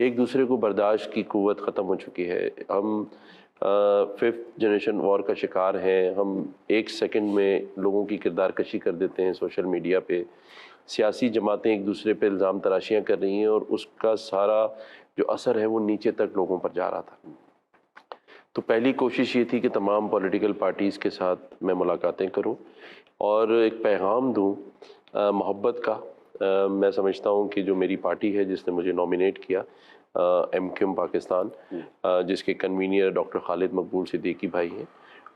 ایک دوسرے کو برداشت کی قوت ختم ہو چکی ہے. ہم 5th جنریشن وار کا شکار ہیں. ہم 1 سیکنڈ میں لوگوں کی کردار کشی کر دیتے ہیں سوشل میڈیا پہ. سیاسی جماعتیں ایک دوسرے پہ الزام تراشیاں کر رہی ہیں اور اس کا سارا جو اثر ہے وہ نیچے تک لوگوں پر جا رہا تھا. تو پہلی کوشش یہ تھی کہ تمام پولیٹیکل پارٹیز کے ساتھ میں ملاقاتیں کروں اور ایک پیغام دوں محبت کا. میں سمجھتا ہوں کہ جو میری پارٹی ہے جس نے مجھے نامینیٹ کیا MQM پاکستان، جس کے کنوینر ڈاکٹر خالد مقبول صدیقی بھائی ہیں،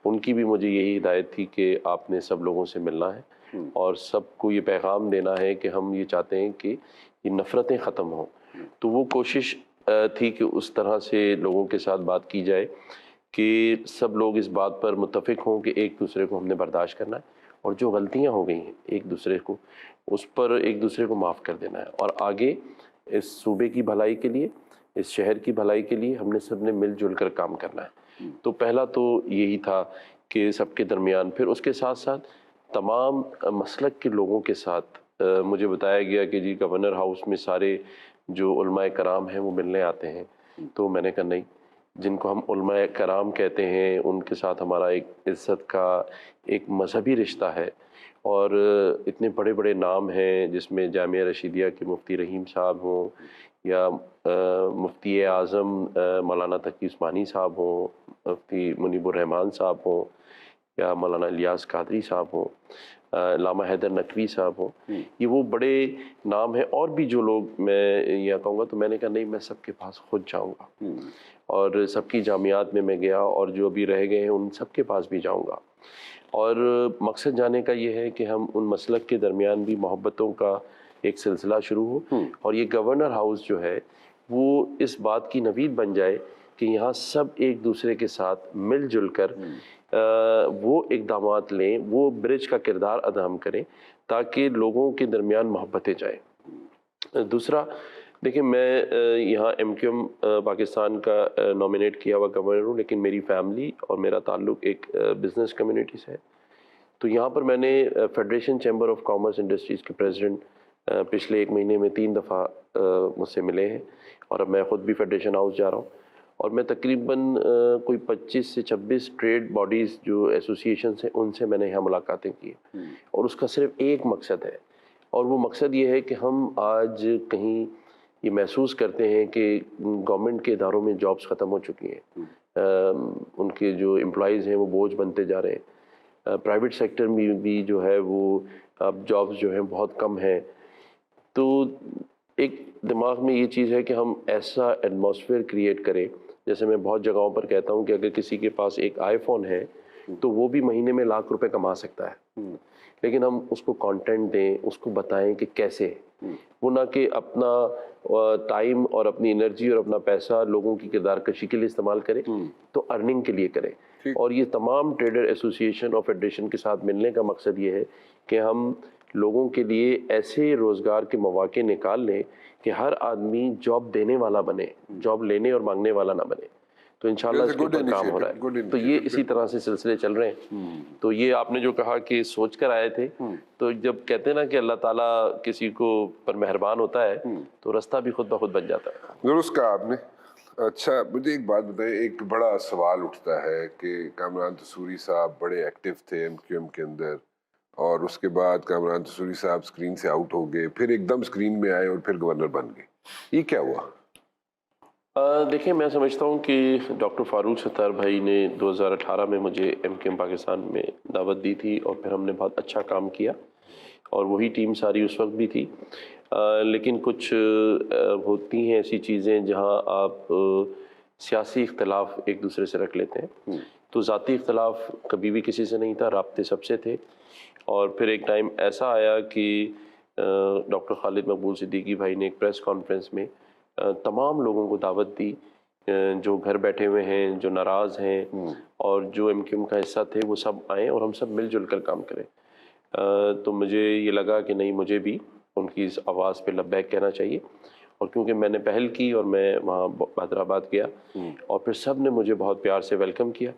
ان کی بھی مجھے یہی ہدایت تھی کہ آپ نے سب لوگوں سے ملنا ہے اور سب کو یہ پیغام دینا ہے کہ ہم یہ چاہتے ہیں کہ یہ نفرتیں ختم ہوں. تو وہ کوشش تھی کہ اس طرح سے لوگوں کے ساتھ بات کی جائے کہ سب لوگ اس بات پر متفق ہوں کہ ایک دوسرے کو ہم نے برداشت کرنا ہے اور جو غلطیاں ہو گئی ہیں ایک دوسرے کو اس پر ایک دوسرے کو معاف کر دینا ہے. اور آگے اس صوبے کی بھلائی کے لیے، اس شہر کی بھلائی کے لیے ہم نے سب نے مل جل کر کام کرنا ہے. تو پہلا تو یہی تھا کہ سب کے درمیان. پھر اس کے ساتھ ساتھ تمام مسلک کے لوگوں کے ساتھ مجھے بتایا گیا کہ جی گورنر ہاؤس میں سارے جو علماء کرام ہیں وہ ملنے آتے ہیں. تو میں نے کہا نہیں، جن کو ہم علماء کرام کہتے ہیں ان کے ساتھ ہمارا ایک عزت کا ایک مذہبی رشتہ ہے اور اتنے بڑے بڑے نام ہیں جس میں جامعہ رشیدیہ کے مفتی رحیم صاحب ہوں یا مفتی اعظم مولانا تقی عثمانی صاحب ہوں، مفتی منیب الرحمان صاحب ہوں یا مولانا الیاس قادری صاحب ہوں، علامہ حیدر نقوی صاحب ہوں. یہ وہ بڑے نام ہیں. اور بھی جو لوگ میں یہ کہوں گا تو میں نے کہا نہیں، میں سب کے پاس خود جاؤں گا اور سب کی جامعات میں گیا اور جو ابھی رہ گئے ہیں ان سب کے پاس بھی جاؤں گا. اور مقصد جانے کا یہ ہے کہ ہم ان مسلک کے درمیان بھی محبتوں کا ایک سلسلہ شروع ہو اور یہ گورنر ہاؤس جو ہے وہ اس بات کی نوید بن جائے کہ یہاں سب ایک دوسرے کے ساتھ مل جل کر وہ اقدامات لیں، وہ برج کا کردار ادا ہم کریں تاکہ لوگوں کے درمیان محبتیں جائیں. دوسرا دیکھیں، میں یہاں MQM پاکستان کا نامینیٹ کیا ہوا گورنر ہوں، لیکن میری فیملی اور میرا تعلق ایک بزنس کمیونٹی سے ہے. تو یہاں پر میں نے federation chamber of commerce industries کے پریزیڈنٹ پچھلے 1 مہینے میں 3 دفعہ مجھ سے ملے ہیں اور اب میں خود بھی فیڈریشن ہاؤس جا رہا ہوں اور میں تقریباً کوئی 25 سے 26 ٹریڈ باڈیز جو ایسوسیشنس ہیں ان سے میں نے یہاں ملاقاتیں کی اور اس کا صرف ایک مقصد ہے اور وہ مقصد یہ ہے کہ ہم آج کہیں یہ محسوس کرتے ہیں کہ گورنمنٹ کے اداروں میں جابس ختم ہو چکی ہیں، ان کے جو امپلائیز ہیں وہ بوجھ بنتے جا رہے ہیں. پرائیویٹ سیکٹر میں بھی جو ہے وہ اب جابس جو ہیں بہت کم ہیں. تو ایک دماغ میں یہ چیز ہے کہ ہم ایسا ایٹماسفیئر کریٹ کریں، جیسے میں بہت جگہوں پر کہتا ہوں کہ اگر کسی کے پاس ایک آئی فون ہے تو وہ بھی مہینے میں لاکھ روپے کما سکتا ہے، لیکن ہم اس کو کانٹینٹ دیں، اس کو بتائیں کہ کیسے، وہ نہ کہ اپنا ٹائم اور اپنی انرجی اور اپنا پیسہ لوگوں کی کردار کشی کے لیے استعمال کرے تو ارننگ کے لیے کرے. اور یہ تمام ٹریڈر ایسوسیشن اور فیڈریشن کے ساتھ ملنے کا مقصد یہ ہے کہ ہم لوگوں کے لیے ایسے روزگار کے مواقع نکال لیں کہ ہر آدمی جاب دینے والا بنے، جاب لینے اور مانگنے والا نہ بنے. تو انشاءاللہ اس کے اوپر کام ہو رہا ہے. تو یہ اسی طرح سے سلسلے چل رہے ہیں. تو یہ آپ نے جو کہا کہ سوچ کر آئے تھے، تو جب کہتے ہیں نا کہ اللہ تعالیٰ کسی کو پر مہربان ہوتا ہے تو رستہ بھی خود بخود بن جاتا ہے. درست کہا آپ نے. اچھا مجھے ایک بات بتائیں، ایک بڑا سوال اٹھتا ہے کہ کامران تسوری صاحب بڑے ایکٹیو تھے MQM کے اندر اور اس کے بعد کامران تسوری صاحب سکرین سے آؤٹ ہو گئے، پھر ایک دم سکرین میں آئے اور پھر گورنر بن گئے. یہ کیا ہوا؟ دیکھیں، میں سمجھتا ہوں کہ ڈاکٹر فاروق ستار بھائی نے 2018 میں مجھے MQM پاکستان میں دعوت دی تھی اور پھر ہم نے بہت اچھا کام کیا اور وہی ٹیم ساری اس وقت بھی تھی. لیکن کچھ ہوتی ہیں ایسی چیزیں جہاں آپ سیاسی اختلاف ایک دوسرے سے رکھ لیتے ہیں. تو ذاتی اختلاف کبھی بھی کسی سے نہیں تھا، رابطے سب سے تھے. اور پھر ایک ٹائم ایسا آیا کہ ڈاکٹر خالد مقبول صدیقی بھائی نے ایک پریس کانفرنس میں تمام لوگوں کو دعوت دی جو گھر بیٹھے ہوئے ہیں، جو ناراض ہیں اور جو MQM کا حصہ تھے، وہ سب آئیں اور ہم سب مل جل کر کام کریں. تو مجھے یہ لگا کہ نہیں، مجھے بھی ان کی اس آواز پہ لبیک کہنا چاہیے. اور کیونکہ میں نے پہل کی اور میں وہاں حیدرآباد گیا اور پھر سب نے مجھے بہت پیار سے ویلکم کیا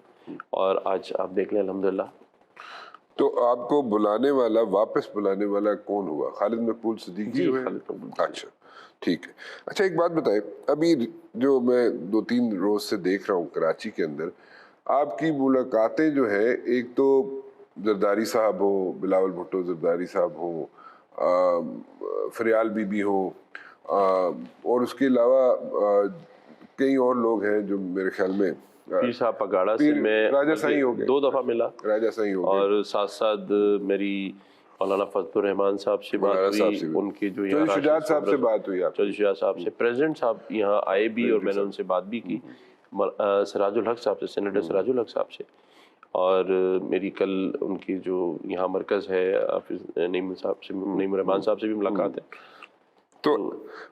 اور آج آپ دیکھ لیں الحمدللہ. تو آپ کو بلانے والا، واپس بلانے والا کون ہوا؟ خالد مقبول صدیقی جی، ہوئے؟ خالد مقبول. اچھا. ٹھیک ہے. اچھا ایک بات بتائیں, ابھی جو میں 2-3 روز سے دیکھ رہا ہوں کراچی کے اندر آپ کی ملاقاتیں جو ہیں, ایک تو زرداری صاحب ہو, بلاول بھٹو زرداری صاحب ہو, فریال بی بی ہو, اور اس کے علاوہ کئی اور لوگ ہیں جو میرے خیال میں پیر صاحب پگاڑا سے میں راجہ سائیں ہو گئے, 2 دفعہ ملا, راجہ سائیں ہو گئے, اور ساتھ ساتھ میری مولانا فضل الرحمان صاحب سے بات مولانا صاحب ہوئی, سے بھی, ان کے جو چودھری یہاں شجاعت صاحب سے بات ہوئی آپ چودھری شجاعت صاحب سے, پریزیڈنٹ صاحب یہاں آئے بھی اور میں نے ان سے بات بھی کی, سراج الحق صاحب سے, سینیٹر سراج الحق صاحب سے, اور میری کل ان کی جو یہاں مرکز ہے حافظ نعیم صاحب سے, نعیم الرحمان صاحب سے بھی ملاقات ہے. تو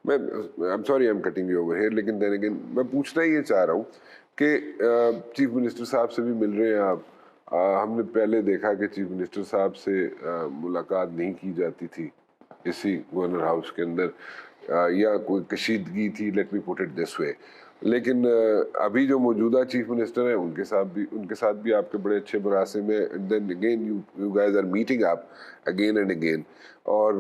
میں I'm sorry I'm cutting you over here, لیکن then again میں پوچھنا یہ چاہ رہا ہوں کہ چیف منسٹر صاحب سے بھی مل رہے ہیں آپ. ہم نے پہلے دیکھا کہ چیف منسٹر صاحب سے ملاقات نہیں کی جاتی تھی اسی گورنر ہاؤس کے اندر, یا کوئی کشیدگی تھی, let me put it this وے. لیکن ابھی جو موجودہ چیف منسٹر ہیں ان کے ساتھ بھی آپ کے بڑے اچھے مراسم ہیں. Then again you guys are meeting up again and again. اور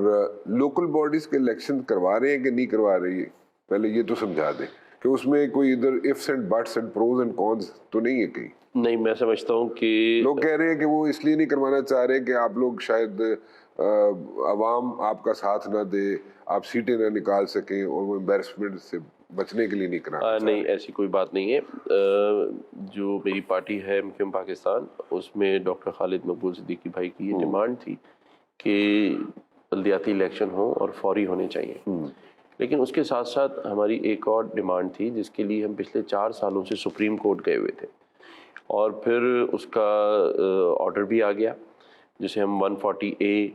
لوکل باڈیز کے الیکشن کروا رہے ہیں کہ نہیں کروا رہی ہے, پہلے یہ تو سمجھا دیں کہ اس میں کوئی ادھر ifs and buts and pros and cons تو نہیں ہے کہیں. نہیں, میں سمجھتا ہوں کہ لوگ کہہ رہے ہیں کہ وہ اس لیے نہیں کروانا چاہ رہے کہ آپ لوگ شاید عوام آپ کا ساتھ نہ دے, آپ سیٹیں نہ نکال سکیں, اور وہ امبیرسمنٹ سے بچنے کے لیے نہیں کرانا چاہ نہیں, رہے. ایسی کوئی بات نہیں ہے. جو میری پارٹی ہے MQM پاکستان, اس میں ڈاکٹر خالد مقبول صدیقی بھائی کی یہ ڈیمانڈ تھی کہ بلدیاتی الیکشن ہوں اور فوری ہونے چاہیے. لیکن اس کے ساتھ ساتھ ہماری ایک اور ڈیمانڈ تھی جس کے لیے ہم پچھلے 4 سالوں سے سپریم کورٹ گئے ہوئے تھے, اور پھر اس کا آرڈر بھی آ گیا جسے ہم 140A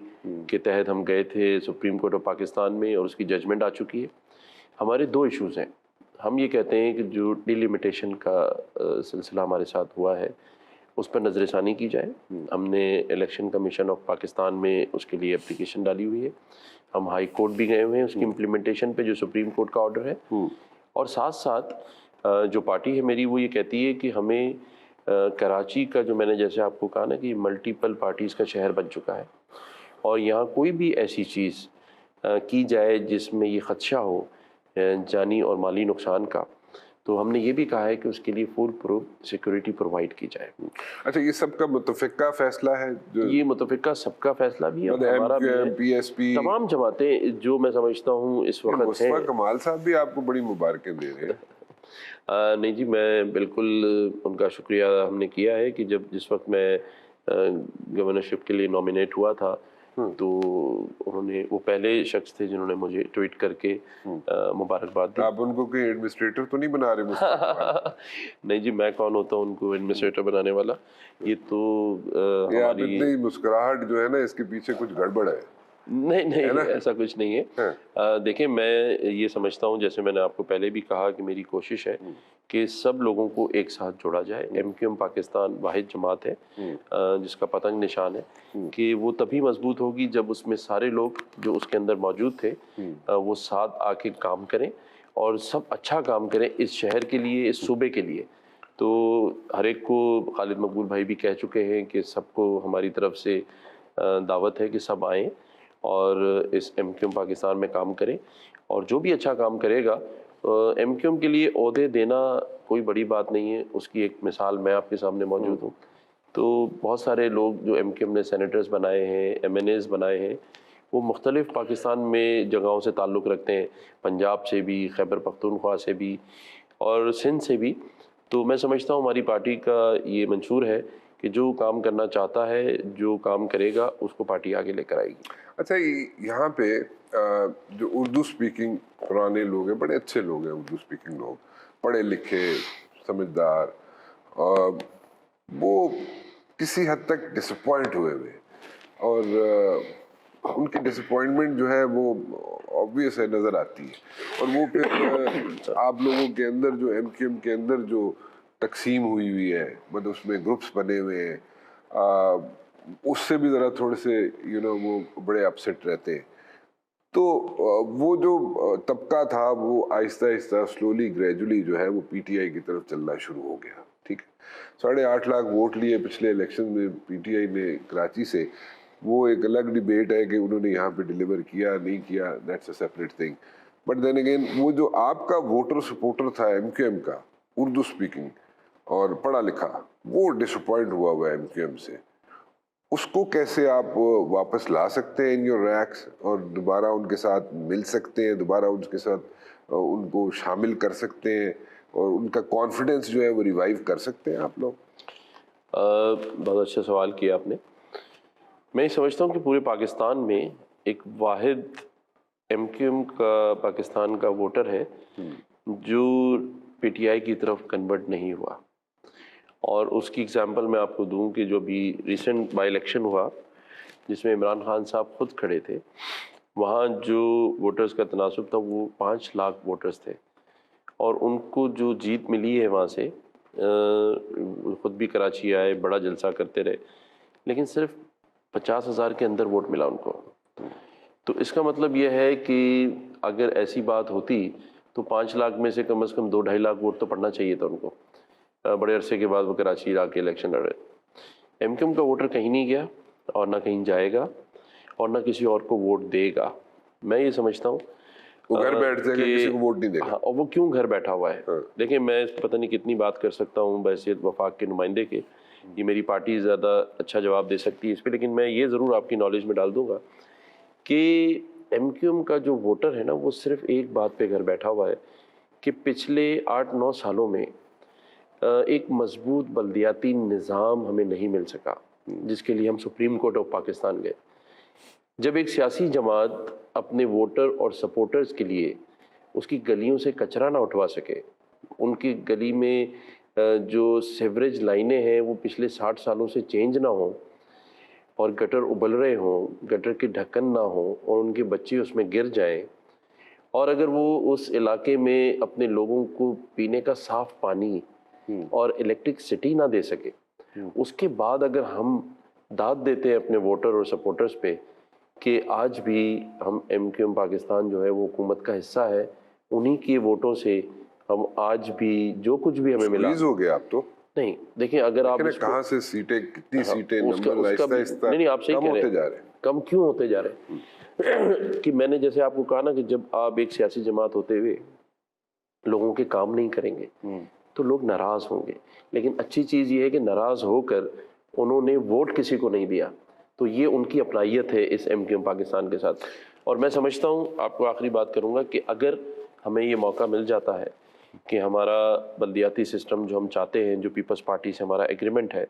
کے تحت ہم گئے تھے سپریم کورٹ آف پاکستان میں, اور اس کی ججمنٹ آ چکی ہے. ہمارے 2 ایشوز ہیں. ہم یہ کہتے ہیں کہ جو ڈیلیمیٹیشن کا سلسلہ ہمارے ساتھ ہوا ہے اس پر نظر ثانی کی جائے. ہم نے الیکشن کمیشن آف پاکستان میں اس کے لیے اپلیکیشن ڈالی ہوئی ہے. ہم ہائی کورٹ بھی گئے ہوئے ہیں اس کی امپلیمنٹیشن پہ جو سپریم کورٹ کا آرڈر ہے. اور ساتھ ساتھ جو پارٹی ہے میری وہ یہ کہتی ہے کہ ہمیں کراچی کا, جو میں نے جیسے آپ کو کہا نا کہ ملٹیپل پارٹیز کا شہر بن چکا ہے, اور یہاں کوئی بھی ایسی چیز کی جائے جس میں یہ خدشہ ہو جانی اور مالی نقصان کا, تو ہم نے یہ بھی کہا ہے کہ اس کے لیے فل پروف سیکورٹی پرووائڈ کی جائے. اچھا یہ سب کا متفقہ فیصلہ ہے؟ یہ متفقہ سب کا فیصلہ بھی ہے, ہمارا بھی ہے, PSP تمام جماعتیں جو میں سمجھتا ہوں اس وقت ہیں. مصطفیٰ کمال صاحب بھی آپ کو بڑی مبارکیں دے رہے ہیں. نہیں جی, میں بالکل ان کا شکریہ ہم نے کیا ہے کہ جس وقت میں گورنرشپ کے لیے نامینیٹ ہوا تھا تو انہوں نے, وہ پہلے شخص تھے جنہوں نے مجھے ٹویٹ کر کے مبارکباد دی. آپ ان کو کوئی ایڈمنسٹریٹر تو نہیں بنا رہے؟ نہیں جی, میں کون ہوتا ہوں ان کو ایڈمنسٹریٹر بنانے والا. یہ تو آپ اتنی مسکراہٹ جو ہے نا اس کے پیچھے کچھ گڑبڑ ہے. نہیں, ایسا کچھ نہیں ہے. دیکھیں, میں یہ سمجھتا ہوں, جیسے میں نے آپ کو پہلے بھی کہا کہ میری کوشش ہے کہ سب لوگوں کو ایک ساتھ جوڑا جائے. MQM پاکستان واحد جماعت ہے جس کا پتنگ نشان ہے کہ وہ تبھی مضبوط ہوگی جب اس میں سارے لوگ جو اس کے اندر موجود تھے وہ ساتھ آ کے کام کریں اور سب اچھا کام کریں اس شہر کے لیے, اس صوبے کے لیے. تو ہر ایک کو, خالد مقبول بھائی بھی کہہ چکے ہیں کہ سب کو ہماری طرف سے دعوت ہے کہ سب آئیں اور اس MQM پاکستان میں کام کریں. اور جو بھی اچھا کام کرے گا, MQM کے لیے عہدے دینا کوئی بڑی بات نہیں ہے. اس کی ایک مثال میں آپ کے سامنے موجود ہوں. تو بہت سارے لوگ جو MQM نے سینیٹرز بنائے ہیں, MNAs بنائے ہیں, وہ مختلف پاکستان میں جگہوں سے تعلق رکھتے ہیں, پنجاب سے بھی, خیبر پختونخوا سے بھی, اور سندھ سے بھی. تو میں سمجھتا ہوں ہماری پارٹی کا یہ منشور ہے کہ جو کام کرنا چاہتا ہے, جو کام کرے گا, اس کو پارٹی آگے لے کر آئے گی. اچھا, یہاں پہ جو اردو سپیکنگ پرانے لوگ ہیں, بڑے اچھے لوگ ہیں اردو سپیکنگ لوگ, پڑھے لکھے, سمجھدار, وہ کسی حد تک ڈسپوائنٹ ہوئے ہوئے, اور ان کی ڈسپوائنٹمنٹ جو ہے وہ آبویس ہے, نظر آتی ہے. اور وہ پھر آپ لوگوں کے اندر جو MQM کے اندر جو تقسیم ہوئی ہے, مطلب اس میں گروپس بنے ہوئے ہیں, اس سے بھی ذرا تھوڑے سے وہ بڑے اپسیٹ رہتے ہیں. تو وہ جو طبقہ تھا وہ آہستہ آہستہ سلولی گریجولی جو ہے وہ PTI کی طرف چلنا شروع ہو گیا. ٹھیک ہے, 8.5 لاکھ ووٹ لیے پچھلے الیکشن میں PTI نے کراچی سے. وہ ایک الگ ڈیبیٹ ہے کہ انہوں نے یہاں پہ ڈیلیور کیا نہیں کیا, that's a separate thing. But then again وہ جو آپ کا ووٹر سپورٹر تھا ایم کیو ایم کا اردو اسپیکنگ اور پڑھا لکھا، وہ ڈس اپوائنٹ ہوا ہے ایم کیو ایم سے، اس کو کیسے آپ واپس لا سکتے ہیں ان یور ریکس اور دوبارہ ان کے ساتھ مل سکتے ہیں، دوبارہ ان کے ساتھ ان کو شامل کر سکتے ہیں اور ان کا کانفیڈنس جو ہے وہ ریوائیو کر سکتے ہیں آپ لوگ؟ بہت اچھا سوال کیا آپ نے. میں یہ سمجھتا ہوں کہ پورے پاکستان میں ایک واحد ایم کیو ایم کا پاکستان کا ووٹر ہے جو پی ٹی آئی کی طرف کنورٹ نہیں ہوا. اور اس کی اگزامپل میں آپ کو دوں کہ جو بھی ریسنٹ بائی الیکشن ہوا جس میں عمران خان صاحب خود کھڑے تھے، وہاں جو ووٹرز کا تناسب تھا وہ 5 لاکھ ووٹرز تھے، اور ان کو جو جیت ملی ہے وہاں سے، خود بھی کراچی آئے، بڑا جلسہ کرتے رہے، لیکن صرف 50,000 کے اندر ووٹ ملا ان کو. تو اس کا مطلب یہ ہے کہ اگر ایسی بات ہوتی تو 5 لاکھ میں سے کم 2-2.5 لاکھ ووٹ تو پڑنا چاہیے تھا ان کو. بڑے عرصے کے بعد وہ کراچی آ کے الیکشن لڑ رہے. ایم کیو ایم کا ووٹر کہیں نہیں گیا اور نہ کہیں جائے گا اور نہ کسی اور کو ووٹ دے گا. میں یہ سمجھتا ہوں وہ گھر بیٹھ جائے گا، کسی کو ووٹ نہیں دے گا. ہاں، اور وہ کیوں گھر بیٹھا ہوا ہے؟ دیکھیں، میں پتہ نہیں کتنی بات کر سکتا ہوں بحیثیت وفاق کے نمائندے کے، یہ میری پارٹی زیادہ اچھا جواب دے سکتی ہے اس پہ، لیکن میں یہ ضرور آپ کی نالج میں ڈال دوں گا کہ ایم کیو ایم کا جو ووٹر ہے نا، وہ صرف ایک بات پہ گھر بیٹھا ہوا ہے کہ پچھلے 8-9 سالوں میں ایک مضبوط بلدیاتی نظام ہمیں نہیں مل سکا، جس کے لیے ہم سپریم کورٹ آف پاکستان گئے. جب ایک سیاسی جماعت اپنے ووٹر اور سپورٹرز کے لیے اس کی گلیوں سے کچرا نہ اٹھوا سکے، ان کی گلی میں جو سیوریج لائنیں ہیں وہ پچھلے 60 سالوں سے چینج نہ ہوں، اور گٹر ابل رہے ہوں، گٹر کے ڈھکن نہ ہوں اور ان کے بچے اس میں گر جائیں، اور اگر وہ اس علاقے میں اپنے لوگوں کو پینے کا صاف پانی اور الیکٹرکسٹی نہ دے سکے، اس کے بعد اگر ہم داد دیتے ہیں اپنے ووٹر اور سپورٹرز پہ کہ آج بھی ہم ایم کیو ایم پاکستان جو ہے وہ حکومت کا حصہ ہے، انہی کے ووٹوں سے ہم آج بھی جو کچھ بھی ہمیں ملا. ہو گیا آپ تو نہیں، دیکھیں، اگر آپ کہاں سے سیٹیں، کتنی سیٹیں، اس کا نمبر آہستہ آہستہ نہیں، آپ صحیح کم کہہ رہے ہوتے جا ہیں، رہے ہیں. کم کیوں ہوتے جا رہے ہیں کہ میں نے جیسے آپ کو کہا نا کہ جب آپ ایک سیاسی جماعت ہوتے ہوئے لوگوں کے کام نہیں کریں گے تو لوگ ناراض ہوں گے. لیکن اچھی چیز یہ ہے کہ ناراض ہو کر انہوں نے ووٹ کسی کو نہیں دیا، تو یہ ان کی اپنائیت ہے اس ایم کیو ایم پاکستان کے ساتھ. اور میں سمجھتا ہوں، آپ کو آخری بات کروں گا، کہ اگر ہمیں یہ موقع مل جاتا ہے کہ ہمارا بلدیاتی سسٹم جو ہم چاہتے ہیں، جو پیپلز پارٹی سے ہمارا ایگریمنٹ ہے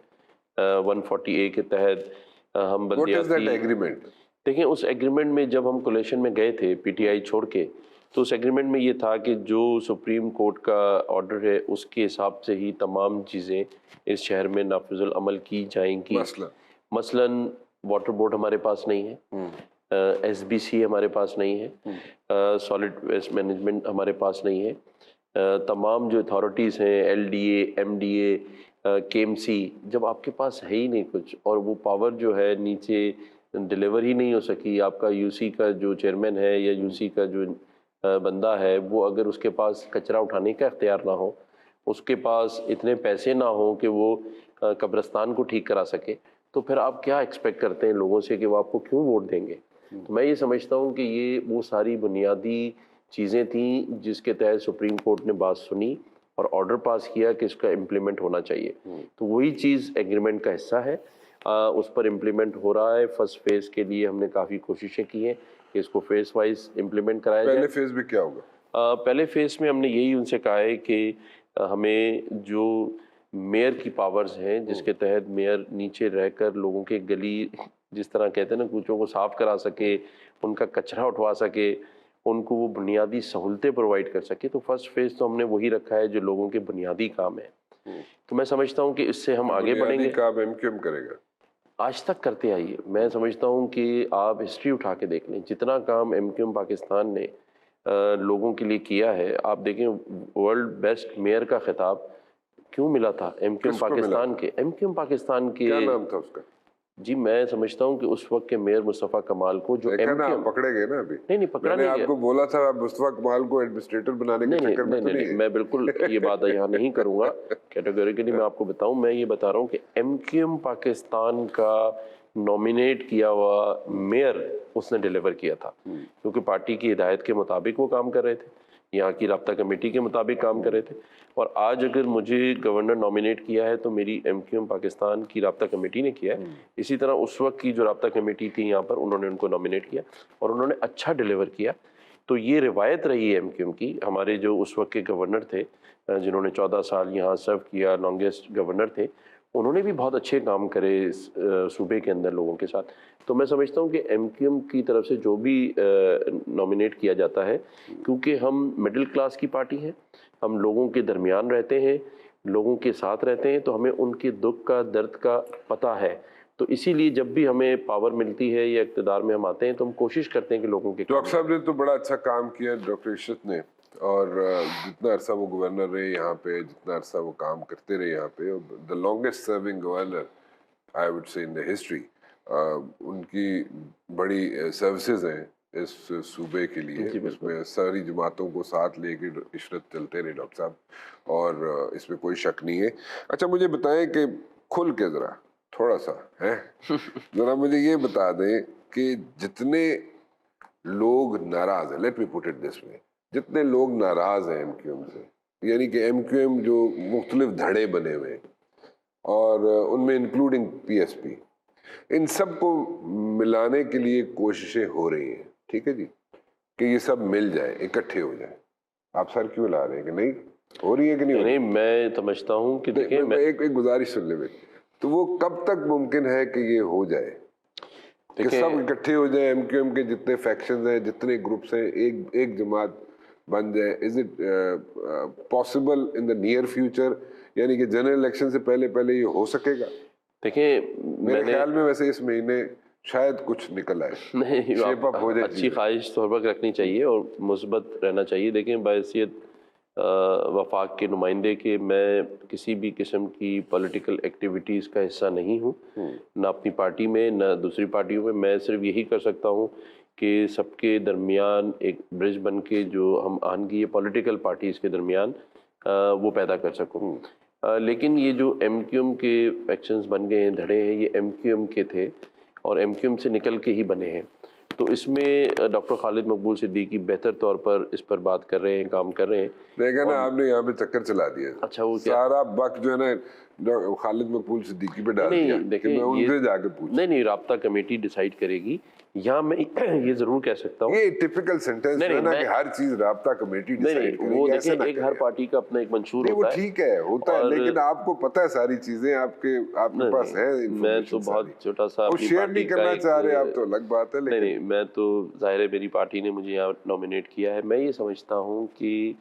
140A کے تحت ہم بلدیاتی ایگریمنٹ، دیکھیں، اس ایگریمنٹ میں جب ہم کولیشن میں گئے تھے پی ٹی آئی چھوڑ کے، تو اس ایگریمنٹ میں یہ تھا کہ جو سپریم کورٹ کا آرڈر ہے اس کے حساب سے ہی تمام چیزیں اس شہر میں نافذ العمل کی جائیں گی. مثلاً واٹر بورڈ ہمارے پاس نہیں ہے، ایس بی سی ہمارے پاس نہیں ہے، سالڈ ویسٹ مینجمنٹ ہمارے پاس نہیں ہے. تمام جو اتھارٹیز ہیں، L D A, M D A, K M سی، جب آپ کے پاس ہے ہی نہیں کچھ اور وہ پاور جو ہے نیچے ڈلیور ہی نہیں ہو سکی، آپ کا یو سی کا جو چیئرمین ہے یا یو سی کا جو بندہ ہے، وہ اگر اس کے پاس کچرا اٹھانے کا اختیار نہ ہو، اس کے پاس اتنے پیسے نہ ہوں کہ وہ قبرستان کو ٹھیک کرا سکے، تو پھر آپ کیا ایکسپیکٹ کرتے ہیں لوگوں سے کہ وہ آپ کو کیوں ووٹ دیں گے؟ تو میں یہ سمجھتا ہوں کہ یہ وہ ساری بنیادی چیزیں تھیں جس کے تحت سپریم کورٹ نے بات سنی اور آرڈر پاس کیا کہ اس کا امپلیمنٹ ہونا چاہیے. تو وہی چیز ایگریمنٹ کا حصہ ہے، اس پر امپلیمنٹ ہو رہا ہے. فرسٹ فیز کے لیے ہم نے کافی کوششیں کی ہیں کہ اس کو فیز وائز امپلیمنٹ کرایا جائے. پہلے فیز میں کیا ہوگا؟ پہلے فیز میں ہم نے یہی ان سے کہا ہے کہ ہمیں جو میئر کی پاورز ہیں، جس کے تحت میئر نیچے رہ کر لوگوں کے گلی، جس طرح کہتے ہیں نا، کوچوں کو صاف کرا سکے، ان کا کچرا اٹھوا سکے، ان کو وہ بنیادی سہولتیں پرووائڈ کر سکے. تو فرسٹ فیز تو ہم نے وہی رکھا ہے جو لوگوں کے بنیادی کام ہے. تو میں سمجھتا ہوں کہ اس سے ہم آگے بڑھیں گے. کام ایم کیو ایم کرے گا، آج تک کرتے آئیے. میں سمجھتا ہوں کہ آپ ہسٹری اٹھا کے دیکھ لیں، جتنا کام ایم کیو ایم پاکستان نے لوگوں کے لیے کیا ہے. آپ دیکھیں، ورلڈ بیسٹ میئر کا خطاب کیوں ملا تھا ایم کیو ایم پاکستان کے؟ ایم کیو ایم پاکستان کے کیا نام تھا اس کا؟ جی، میں سمجھتا ہوں کہ اس وقت کے میئر مصطفیٰ کمال کو جو ایم کیو ایم پکڑے گئے نا ابھی. نہیں پکڑا نہیں آپ گیا. کو بولا تھا مصطفیٰ کمال کو ایڈمنسٹریٹر بنانے کے چکر میں تو نہیں. میں بالکل یہ بات یہاں نہیں کروں گا کیٹیگوریکلی. میں آپ کو بتاؤں، میں یہ بتا رہا ہوں کہ ایم کیو ایم پاکستان کا نامینیٹ کیا ہوا میئر اس نے ڈیلیور کیا تھا، کیونکہ پارٹی کی ہدایت کے مطابق وہ کام کر رہے تھے، یہاں کی رابطہ کمیٹی کے مطابق کام کر رہے تھے۔ اور آج اگر مجھے گورنر نامینیٹ کیا ہے تو میری ایم کیو ایم پاکستان کی رابطہ کمیٹی نے کیا ہے، اسی طرح اس وقت کی جو رابطہ کمیٹی تھی یہاں پر انہوں نے ان کو نامینیٹ کیا اور انہوں نے اچھا ڈیلیور کیا۔ تو یہ روایت رہی ہے ایم کیو ایم کی، ہمارے جو اس وقت کے گورنر تھے جنہوں نے 14 سال یہاں سرو کیا، لانگیسٹ گورنر تھے، انہوں نے بھی بہت اچھے کام کرے صوبے کے اندر لوگوں کے ساتھ۔ تو میں سمجھتا ہوں کہ ایم کیو ایم کی طرف سے جو بھی نامینیٹ کیا جاتا ہے، کیونکہ ہم مڈل کلاس کی پارٹی ہیں، ہم لوگوں کے درمیان رہتے ہیں، لوگوں کے ساتھ رہتے ہیں، تو ہمیں ان کے دکھ کا درد کا پتہ ہے، تو اسی لیے جب بھی ہمیں پاور ملتی ہے یا اقتدار میں ہم آتے ہیں تو ہم کوشش کرتے ہیں کہ لوگوں کے ڈاکٹر صاحب نے تو بڑا اچھا کام کیا ڈاکٹر عشرت نے، اور جتنا عرصہ وہ گورنر رہے یہاں پہ، جتنا عرصہ وہ کام کرتے رہے یہاں پہ، the longest serving governor I would say in the history, ان کی بڑی سروسز ہیں اس صوبے کے لیے، اس میں ساری جماعتوں کو ساتھ لے کے عشرت چلتے رہے ڈاکٹر صاحب، اور اس میں کوئی شک نہیں ہے۔ اچھا مجھے بتائیں کہ کھل کے ذرا تھوڑا سا ہے ذرا مجھے یہ بتا دیں کہ جتنے لوگ ناراض ہیں، let me put it this وے، جتنے لوگ ناراض ہیں ایم کیو ایم سے، یعنی کہ ایم کیو ایم جو مختلف دھڑے بنے ہوئے ہیں اور ان میں انکلوڈنگ پی ایس پی، ان سب کو ملانے کے لیے کوششیں ہو رہی ہیں، ٹھیک ہے جی، کہ یہ سب مل جائے، اکٹھے ہو جائیں، آپ سر کیوں لا رہے ہیں کہ نہیں ہو رہی ہے کہ نہیں ہو رہی؟ نہیں، میں سمجھتا ہوں کہ دیکھیں ایک گزارش سن لیں، تو وہ کب تک ممکن ہے کہ یہ ہو جائے کہ سب اکٹھے ہو جائیں، ایم کیو ایم کے جتنے فیکشنز ہیں، جتنے گروپس ہیں، ایک جماعت بن جائے؟ Is it possible in the near future, یعنی کہ جنرل الیکشن سے پہلے یہ ہو سکے گا؟ دیکھیں میرے خیال میں ویسے اس مہینے شاید کچھ نکل آئے، نہیں، شیپ اپ ہو جائے، اچھی خواہش تو ہر وقت رکھنی چاہیے اور مثبت رہنا چاہیے۔ دیکھیں بحیثیت وفاق کے نمائندے کے میں کسی بھی قسم کی پولیٹیکل ایکٹیویٹیز کا حصہ نہیں ہوں، نہ اپنی پارٹی میں نہ دوسری پارٹیوں میں۔ میں صرف یہی کر سکتا ہوں کہ سب کے درمیان ایک برج بن کے جو ہم آہنگی پولیٹیکل پارٹیز کے درمیان وہ پیدا کر سکوں۔ لیکن یہ جو ایم کیو ایم کے فیکشنز بن گئے ہیں، دھڑے ہیں، یہ ایم کیو ایم کے تھے اور ایم کیو ایم سے نکل کے ہی بنے ہیں۔ تو اس میں ڈاکٹر خالد مقبول صدیقی بہتر طور پر اس پر بات کر رہے ہیں، کام کر رہے ہیں۔ دیکھا نا آپ نے یہاں پہ چکر چلا دیا، اچھا وہ کیا؟ سارا وقت جو ہے نا خالد مقبول صدیقی پہ ڈال دیا کہ میں ان سے جا کے پوچھوں۔ نہیں، رابطہ کمیٹی ڈیسائیڈ کرے گی۔ یہاں میں یہ ضرور کہہ سکتا ہوں، یہ ٹپیکل سینٹینس ہے نا کہ ہر چیز رابطہ کمیٹی ڈیسائیڈ کرے وہ گی، ایسے دیکھیں نہ ایک ہر کریں۔ پارٹی کا اپنا ایک منشور نہیں وہ ہوتا ہے، ٹھیک ہے، ہوتا ہے، لیکن آپ کو پتہ ہے ساری چیزیں آپ کے پاس ہے، میں تو بہت چھوٹا سا وہ شیئر نہیں کرنا چاہ رہے آپ تو الگ بات ہے، لیکن نہیں، میں تو ظاہر ہے میری پارٹی نے مجھے یہاں نامینیٹ کیا ہے۔ میں یہ سمجھتا ہوں کہ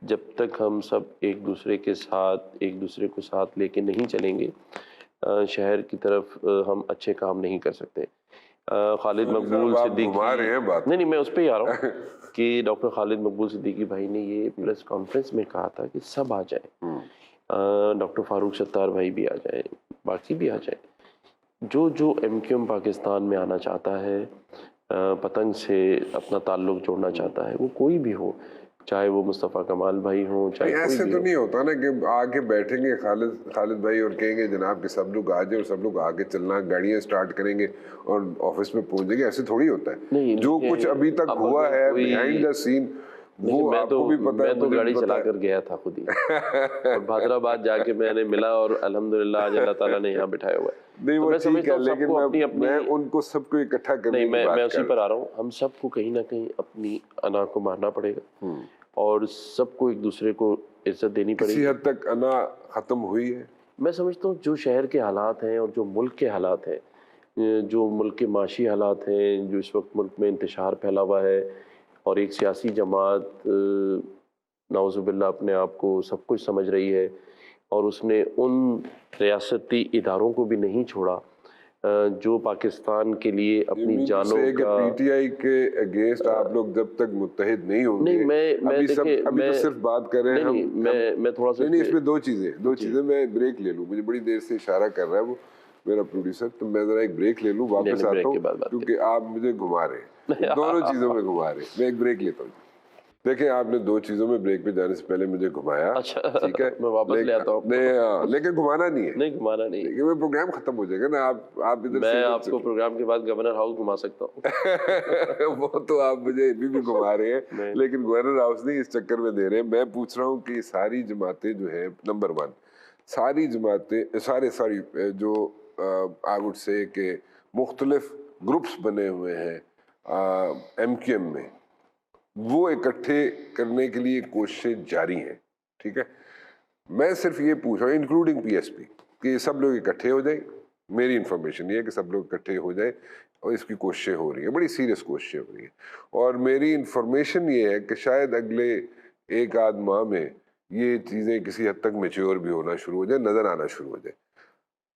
جب تک ہم سب ایک دوسرے کے ساتھ ایک دوسرے کو ساتھ لے کے نہیں چلیں گے، شہر کی طرف ہم اچھے کام نہیں کر سکتے۔ خالد مقبول صدیقی، نہیں میں اس پہ ہی آ رہا ہوں کہ ڈاکٹر خالد مقبول صدیقی بھائی نے یہ پریس کانفرنس میں کہا تھا کہ سب آ جائیں، ڈاکٹر فاروق ستار بھائی بھی آ جائیں، باقی بھی آ جائیں، جو ایم کیو ایم پاکستان میں آنا چاہتا ہے، پتنگ سے اپنا تعلق جوڑنا چاہتا ہے، وہ کوئی بھی ہو، چاہے وہ مصطفیٰ کمال بھائی ہوں، چاہے ایسے تو نہیں ہوتا نا کہ آگے بیٹھیں گے خالد بھائی اور کہیں گے جناب کہ سب لوگ آ جائیں اور سب لوگ آگے چلنا، گاڑیاں سٹارٹ کریں گے اور آفس میں پہنچیں گے، ایسے تھوڑی ہوتا ہے۔ جو کچھ ابھی تک ہوا ہے بیہائنڈ دا سین وہ آپ کو بھی پتہ ہے، میں تو گاڑی چلا کر گیا تھا خود ہی اور بھادرآباد جا کے میں نے ملا اور الحمدللہ آج اللہ تعالیٰ نے یہاں بٹھایا ہوا ہے۔ نہیں وہ ٹھیک ہے، لیکن میں ان کو سب کو اکٹھا کرنے کی بات کر رہا ہوں۔ میں اسی پر آ رہا ہوں، ہم سب کو کہیں نہ کہیں اپنی انا کو مارنا پڑے گا اور سب کو ایک دوسرے کو عزت دینی پڑے گی۔ کسی حد تک انا ختم ہوئی ہے؟ میں سمجھتا ہوں جو شہر کے حالات ہیں اور جو ملک کے حالات ہیں، جو ملک کے معاشی حالات ہیں، جو اس وقت ملک میں انتشار پھیلا ہوا ہے اور ایک سیاسی جماعت نعوذ باللہ اپنے آپ کو سب کچھ سمجھ رہی ہے اور اس نے ان ریاستی اداروں کو بھی نہیں چھوڑا جو پاکستان کے لیے اپنی جانوں کا، پی ٹی آئی کے اگینسٹ آپ لوگ جب تک متحد نہیں ہوں گے، ابھی تو صرف بات کر رہے ہیں ہم، میں تھوڑا سا نہیں اس میں دو چیزیں میں بریک لے لوں، مجھے بڑی دیر سے اشارہ کر رہا ہے وہ میرا پروڈیوسر، تو میں ذرا ایک بریک لے لوں، واپس آتا ہوں کیونکہ آپ مجھے گھما رہے ہیں، دونوں چیزوں میں گھما رہے ہیں، میں ایک بریک لیتا ہوں۔ دیکھیں آپ نے دو چیزوں میں بریک پہ جانے سے پہلے مجھے گھمایا, اچھا ٹھیک ہے, میں واپس لے آتا ہوں. نہیں لیکن گھمانا نہیں ہے, نہیں گھمانا نہیں, لیکن وہ پروگرام ختم ہو جائے گا نا, آپ ادھر میں سے آپ کو پروگرام کے بعد گورنر ہاؤس گھما سکتا ہوں. وہ تو آپ مجھے ابھی بھی گھما رہے ہیں, نہیں. لیکن گورنر ہاؤس نہیں اس چکر میں دے رہے ہیں. میں پوچھ رہا ہوں کہ ساری جماعتیں جو ہیں, نمبر ون ساری جماعتیں ساری جو آئی وڈ سے کہ مختلف گروپس بنے ہوئے ہیں ایم کیو ایم میں, وہ اکٹھے کرنے کے لیے کوششیں جاری ہیں, ٹھیک ہے. میں صرف یہ پوچھ رہا ہوں انکلوڈنگ پی ایس پی کہ یہ سب لوگ اکٹھے ہو جائیں. میری انفارمیشن یہ ہے کہ سب لوگ اکٹھے ہو جائیں اور اس کی کوششیں ہو رہی ہیں, بڑی سیریس کوششیں ہو رہی ہیں. اور میری انفارمیشن یہ ہے کہ شاید اگلے ایک آدھ ماہ میں یہ چیزیں کسی حد تک میچیور بھی ہونا شروع ہو جائے, نظر آنا شروع ہو جائے.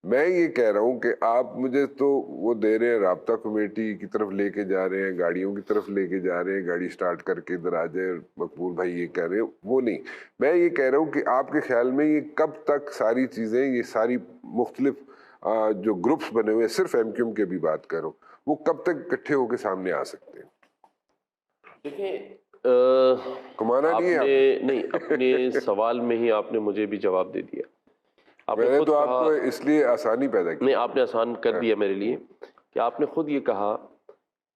میں یہ کہہ رہا ہوں کہ آپ مجھے تو وہ دے رہے ہیں, رابطہ کمیٹی کی طرف لے کے جا رہے ہیں, گاڑیوں کی طرف لے کے جا رہے ہیں, گاڑی سٹارٹ کر کے ادھر آ جائے, مقبول بھائی یہ کہہ رہے ہیں, وہ نہیں. میں یہ کہہ رہا ہوں کہ آپ کے خیال میں یہ کب تک ساری چیزیں, یہ ساری مختلف جو گروپس بنے ہوئے ہیں, صرف ایم کیو ایم کے بھی بات کر رہا ہوں, وہ کب تک اکٹھے ہو کے سامنے آ سکتے ہیں؟ دیکھیں کمانا نہیں ہے آپ نے, نہیں اپنے سوال میں ہی آپ نے مجھے بھی جواب دے دیا. آپ میں نے خود تو آپ کہا, کو اس لیے آسانی پیدا کی. نہیں آپ نے آسان کر دیا میرے لیے, کہ آپ نے خود یہ کہا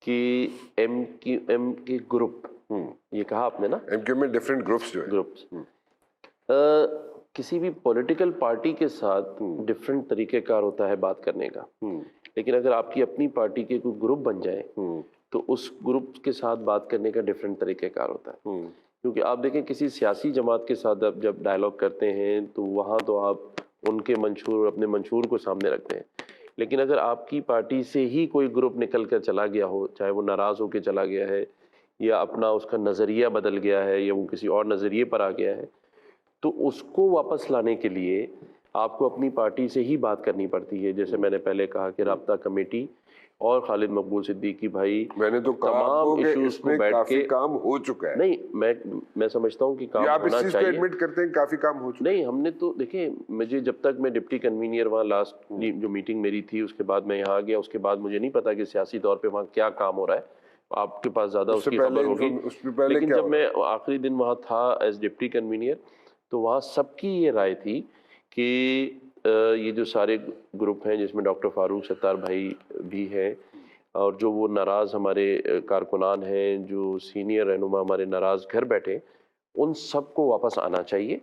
کہ ایم کیو ایم کے گروپ, یہ کہا آپ نے نا, ایم کیو ایم میں ڈفرینٹ گروپس جو ہیں, گروپس, کسی بھی پولیٹیکل پارٹی کے ساتھ ڈفرینٹ طریقہ کار ہوتا ہے بات کرنے کا. لیکن اگر آپ کی اپنی پارٹی کے کوئی گروپ بن جائے تو اس گروپ کے ساتھ بات کرنے کا ڈفرینٹ طریقہ کار ہوتا ہے. کیونکہ آپ دیکھیں کسی سیاسی جماعت کے ساتھ جب ڈائلاگ کرتے ہیں تو وہاں تو آپ ان کے منشور, اپنے منشور کو سامنے رکھتے ہیں. لیکن اگر آپ کی پارٹی سے ہی کوئی گروپ نکل کر چلا گیا ہو, چاہے وہ ناراض ہو کے چلا گیا ہے یا اپنا اس کا نظریہ بدل گیا ہے یا وہ کسی اور نظریے پر آ گیا ہے, تو اس کو واپس لانے کے لیے آپ کو اپنی پارٹی سے ہی بات کرنی پڑتی ہے. جیسے میں نے پہلے کہا کہ رابطہ کمیٹی اور خالد مقبول صدیقی بھائی, میں نے تو کہا آپ تمام کو کہ ایشوز اس کو میں بیٹھ کافی کے, کام ہو چکا ہے. نہیں میں سمجھتا ہوں کہ کام یا آپ اس ہونا چیز کو چاہیے. ایڈمٹ کرتے ہیں کافی کام ہو چکا ہے. نہیں ہم نے تو دیکھیں, مجھے جب تک میں ڈپٹی کنوینئر وہاں لاسٹ جو میٹنگ میری تھی اس کے بعد میں یہاں آ گیا, اس کے بعد مجھے نہیں پتا کہ سیاسی طور پہ وہاں کیا کام ہو رہا ہے, آپ کے پاس زیادہ اس کی خبر ہوگی. لیکن جب میں آخری دن وہاں تھا ایز ڈپٹی کنوینئر, تو وہاں سب کی یہ رائے تھی کہ یہ جو سارے گروپ ہیں جس میں ڈاکٹر فاروق ستار بھائی بھی ہیں, اور جو وہ ناراض ہمارے کارکنان ہیں, جو سینئر رہنما ہمارے ناراض گھر بیٹھے, ان سب کو واپس آنا چاہیے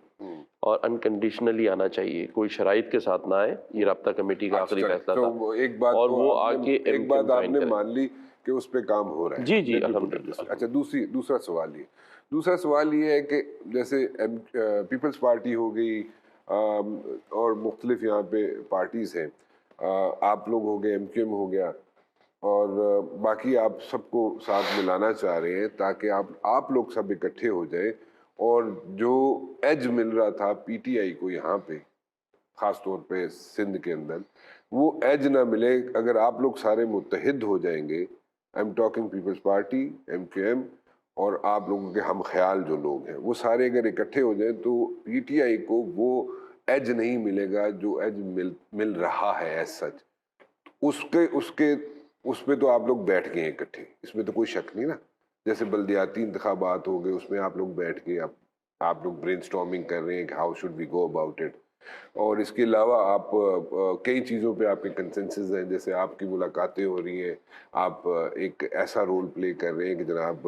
اور انکنڈیشنلی آنا چاہیے, کوئی شرائط کے ساتھ نہ آئے. یہ رابطہ کمیٹی کا آخری فیصلہ تھا, اور وہ آ کے ایک بات آپ نے مان لی کہ اس پہ کام ہو رہا ہے. جی جی الحمدللہ. اچھا دوسرا سوال یہ ہے کہ جیسے پیپلز پارٹی ہو گئی اور مختلف یہاں پہ پارٹیز ہیں, آپ لوگ ہو گئے, ایم کیو ایم ہو گیا, اور باقی آپ سب کو ساتھ ملانا چاہ رہے ہیں تاکہ آپ لوگ سب اکٹھے ہو جائیں, اور جو ایج مل رہا تھا پی ٹی آئی کو یہاں پہ خاص طور پہ سندھ کے اندر, وہ ایج نہ ملے. اگر آپ لوگ سارے متحد ہو جائیں گے, I am talking Peoples Party, M Q M, اور آپ لوگوں کے ہم خیال جو لوگ ہیں, وہ سارے اگر اکٹھے ہو جائیں تو پی ٹی آئی کو وہ ایج نہیں ملے گا جو ایج مل رہا ہے ایز سچ. اس پہ تو آپ لوگ بیٹھ گئے ہیں اکٹھے, اس میں تو کوئی شک نہیں نا. جیسے بلدیاتی انتخابات ہو گئے, اس میں آپ لوگ بیٹھ کے آپ لوگ برین اسٹارمنگ کر رہے ہیں کہ how should we go about it. اور اس کے علاوہ آپ کئی چیزوں پہ آپ کے کنسنسز ہیں, جیسے آپ کی ملاقاتیں ہو رہی ہیں, آپ ایک ایسا رول پلے کر رہے ہیں کہ جناب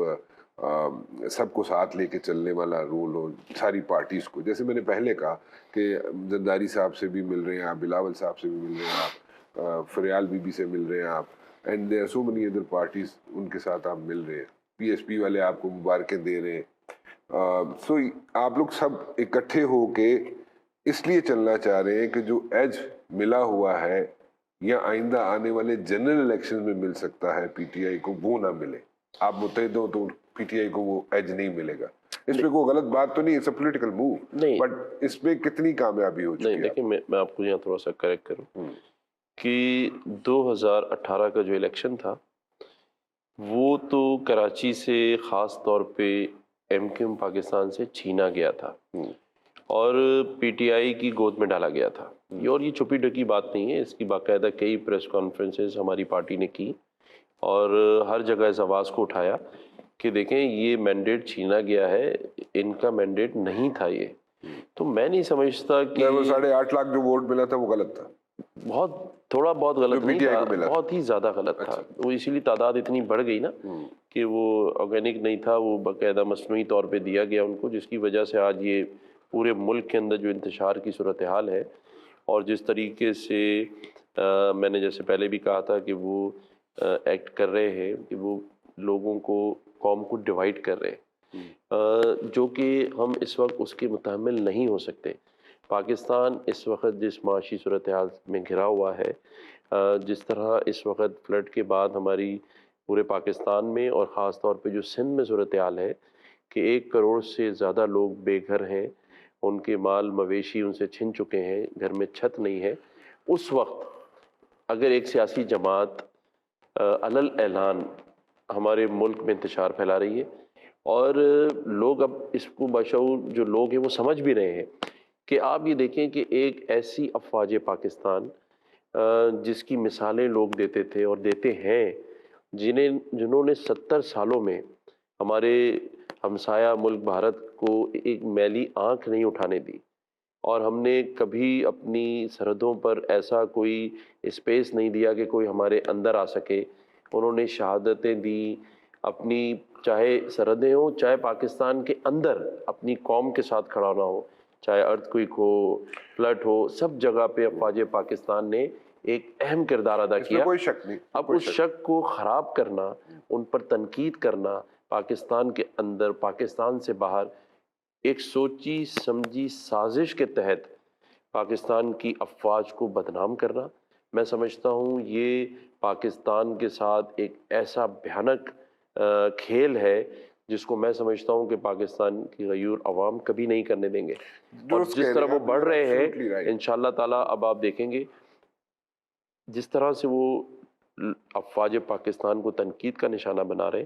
سب کو ساتھ لے کے چلنے والا رول ہو ساری پارٹیز کو. جیسے میں نے پہلے کہا کہ زرداری صاحب سے بھی مل رہے ہیں آپ, بلاول صاحب سے بھی مل رہے ہیں آپ, فریال بی بی سے مل رہے ہیں آپ, and there are so many other parties, ان کے ساتھ آپ مل رہے ہیں, پی ایس پی والے آپ کو مبارکیں دے رہے ہیں. سو آپ لوگ سب اکٹھے ہو کے اس لیے چلنا چاہ رہے ہیں کہ جو ایج ملا ہوا ہے یا آئندہ آنے والے جنرل الیکشن میں مل سکتا ہے پی ٹی آئی کو, وہ نہ ملے. آپ متحد ہو تو پی ٹی آئی کو وہ ایج نہیں ملے گا. اس پہ کوئی غلط بات تو نہیں, it's a political move, but اس پہ کتنی کامیابی ہو چکی ہے؟ دیکھیں میں آپ کو یہاں تھوڑا سا کریکٹ کروں کہ 2018 کا جو الیکشن تھا وہ تو کراچی سے خاص طور پہ ایم کیو ایم پاکستان سے چھینا گیا تھا اور پی ٹی آئی کی گود میں ڈالا گیا تھا. اور یہ چھپی ڈھکی بات نہیں ہے, اس کی باقاعدہ کئی پریس کانفرنسز ہماری پارٹی نے کی اور ہر جگہ اس آواز کو اٹھایا کہ دیکھیں یہ مینڈیٹ چھینا گیا ہے، ان کا مینڈیٹ نہیں تھا یہ. تو میں نہیں سمجھتا کہ وہ 8.5 لاکھ جو ووٹ ملا تھا وہ غلط تھا، بہت تھوڑا بہت غلط نہیں PTI تھا، کو ملا تھا. بہت ہی زیادہ غلط تھا. وہ اسی لیے تعداد اتنی بڑھ گئی نا کہ وہ آرگینک نہیں تھا، وہ باقاعدہ مصنوعی طور پہ دیا گیا ان کو، جس کی وجہ سے آج یہ پورے ملک کے اندر جو انتشار کی صورتحال ہے، اور جس طریقے سے میں نے جیسے پہلے بھی کہا تھا کہ وہ ایکٹ کر رہے ہیں کہ وہ لوگوں کو، قوم کو ڈیوائیڈ کر رہے ہیں، جو کہ ہم اس وقت اس کے متحمل نہیں ہو سکتے. پاکستان اس وقت جس معاشی صورتحال میں گھرا ہوا ہے، جس طرح اس وقت فلڈ کے بعد ہماری پورے پاکستان میں اور خاص طور پہ جو سندھ میں صورتحال ہے کہ 1 کروڑ سے زیادہ لوگ بے گھر ہیں، ان کے مال مویشی ان سے چھن چکے ہیں، گھر میں چھت نہیں ہے. اس وقت اگر ایک سیاسی جماعت علل اعلان ہمارے ملک میں انتشار پھیلا رہی ہے، اور لوگ اب اس کو بشعور جو لوگ ہیں وہ سمجھ بھی رہے ہیں کہ آپ یہ دیکھیں کہ ایک ایسی افواج پاکستان جس کی مثالیں لوگ دیتے تھے اور دیتے ہیں، جنہوں نے 70 سالوں میں ہمارے ہمسایہ ملک بھارت کو ایک میلی آنکھ نہیں اٹھانے دی، اور ہم نے کبھی اپنی سرحدوں پر ایسا کوئی اسپیس نہیں دیا کہ کوئی ہمارے اندر آ سکے. انہوں نے شہادتیں دی اپنی، چاہے سرحدیں ہوں چاہے پاکستان کے اندر اپنی قوم کے ساتھ کھڑا نہ ہو، چاہے ارتھ کوئک ہو، فلڈ ہو، سب جگہ پہ افواج پاکستان نے ایک اہم کردار ادا کیا. کوئی شک نہیں. اب اس شک کو خراب کرنا، ان پر تنقید کرنا، پاکستان کے اندر پاکستان سے باہر ایک سوچی سمجھی سازش کے تحت پاکستان کی افواج کو بدنام کرنا، میں سمجھتا ہوں یہ پاکستان کے ساتھ ایک ایسا بھیانک کھیل ہے جس کو میں سمجھتا ہوں کہ پاکستان کی غیور عوام کبھی نہیں کرنے دیں گے. اور جس طرح وہ بڑھ رہے ہیں انشاءاللہ تعالیٰ، اب آپ دیکھیں گے جس طرح سے وہ افواج پاکستان کو تنقید کا نشانہ بنا رہے،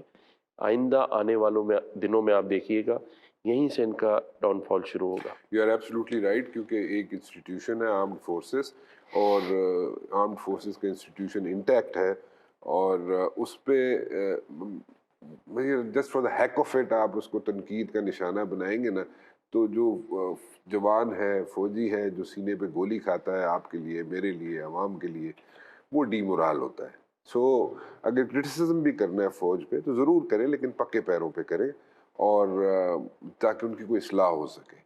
آئندہ آنے والوں میں دنوں میں آپ دیکھیے گا یہیں سے ان کا ڈاؤن فال شروع ہوگا. یو آر ایبسلیوٹلی رائٹ، کیونکہ ایک انسٹیٹیوشن ہے آرمڈ فورسز، اور آرمڈ فورسز کا انسٹیٹیوشن انٹیکٹ ہے، اور اس پہ just for the heck of it آپ اس کو تنقید کا نشانہ بنائیں گے نا، تو جو جوان ہے، فوجی ہے، جو سینے پہ گولی کھاتا ہے آپ کے لیے، میرے لیے، عوام کے لیے، وہ ڈی مورال ہوتا ہے. سو اگر کرٹیسزم بھی کرنا ہے فوج پہ تو ضرور کریں، لیکن پکے پیروں پہ کریں، اور تاکہ ان کی کوئی اصلاح ہو سکے.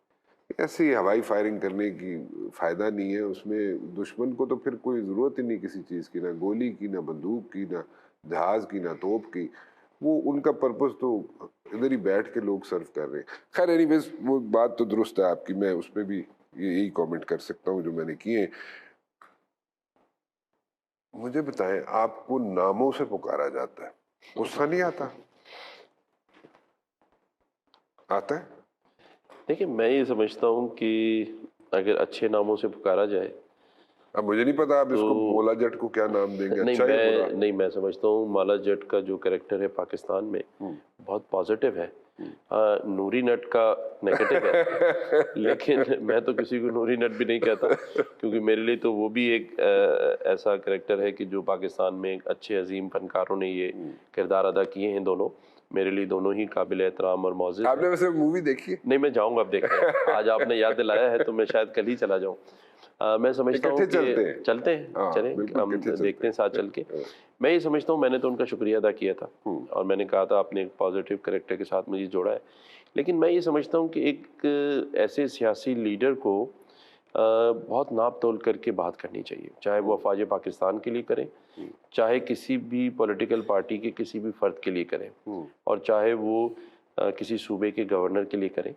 ایسے ہی ہوائی فائرنگ کرنے کی فائدہ نہیں ہے، اس میں دشمن کو تو پھر کوئی ضرورت ہی نہیں کسی چیز کی، نہ گولی کی، نہ بندوق کی، نہ جہاز کی، نہ توپ کی. وہ ان کا پرپس تو ادھر ہی بیٹھ کے لوگ سرو کر رہے ہیں. خیر اینی ویز وہ بات تو درست ہے آپ کی، میں اس پہ بھی یہی کامنٹ کر سکتا ہوں جو میں نے کیے. مجھے بتائیں، آپ کو ناموں سے پکارا جاتا ہے، غصہ نہیں آتا؟ آتا ہے؟ دیکھیں میں یہ سمجھتا ہوں کہ اگر اچھے ناموں سے پکارا جائے، اب مجھے نہیں پتا آپ اس کو مولا جٹ کو کیا نام دیں گے، اچھا یا برا؟ نہیں میں سمجھتا ہوں مولا جٹ کا جو کریکٹر ہے پاکستان میں بہت پازیٹیو ہے. نوری نٹ کا نیگیٹو ہے، لیکن میں تو کسی کو نوری نٹ بھی نہیں کہتا، کیونکہ میرے لیے تو وہ بھی ایک ایسا کریکٹر ہے کہ جو پاکستان میں ایک اچھے عظیم فنکاروں نے یہ کردار ادا کیے ہیں. دونوں میرے لیے دونوں ہی قابل احترام اور معزز. آپ نے ویسے مووی دیکھی ہے؟ نہیں میں جاؤں گا اب دیکھنے، آج آپ نے یاد دلایا ہے تو میں شاید کل ہی چلا جاؤں. میں سمجھتا ہوں کہ چلتے ہیں، چلیں ہم دیکھتے ہیں ساتھ چل کے. میں یہ سمجھتا ہوں میں نے تو ان کا شکریہ ادا کیا تھا، اور میں نے کہا تھا آپ نے ایک پازیٹیو کریکٹر کے ساتھ مجھے جوڑا ہے. لیکن میں یہ سمجھتا ہوں کہ ایک ایسے سیاسی لیڈر کو بہت ناپ تول کر کے بات کرنی چاہیے، چاہے وہ افواج پاکستان کے لیے کریں، چاہے کسی بھی پولیٹیکل پارٹی کے کسی بھی فرد کے لیے کریں، اور چاہے وہ کسی صوبے کے گورنر کے لیے کریں.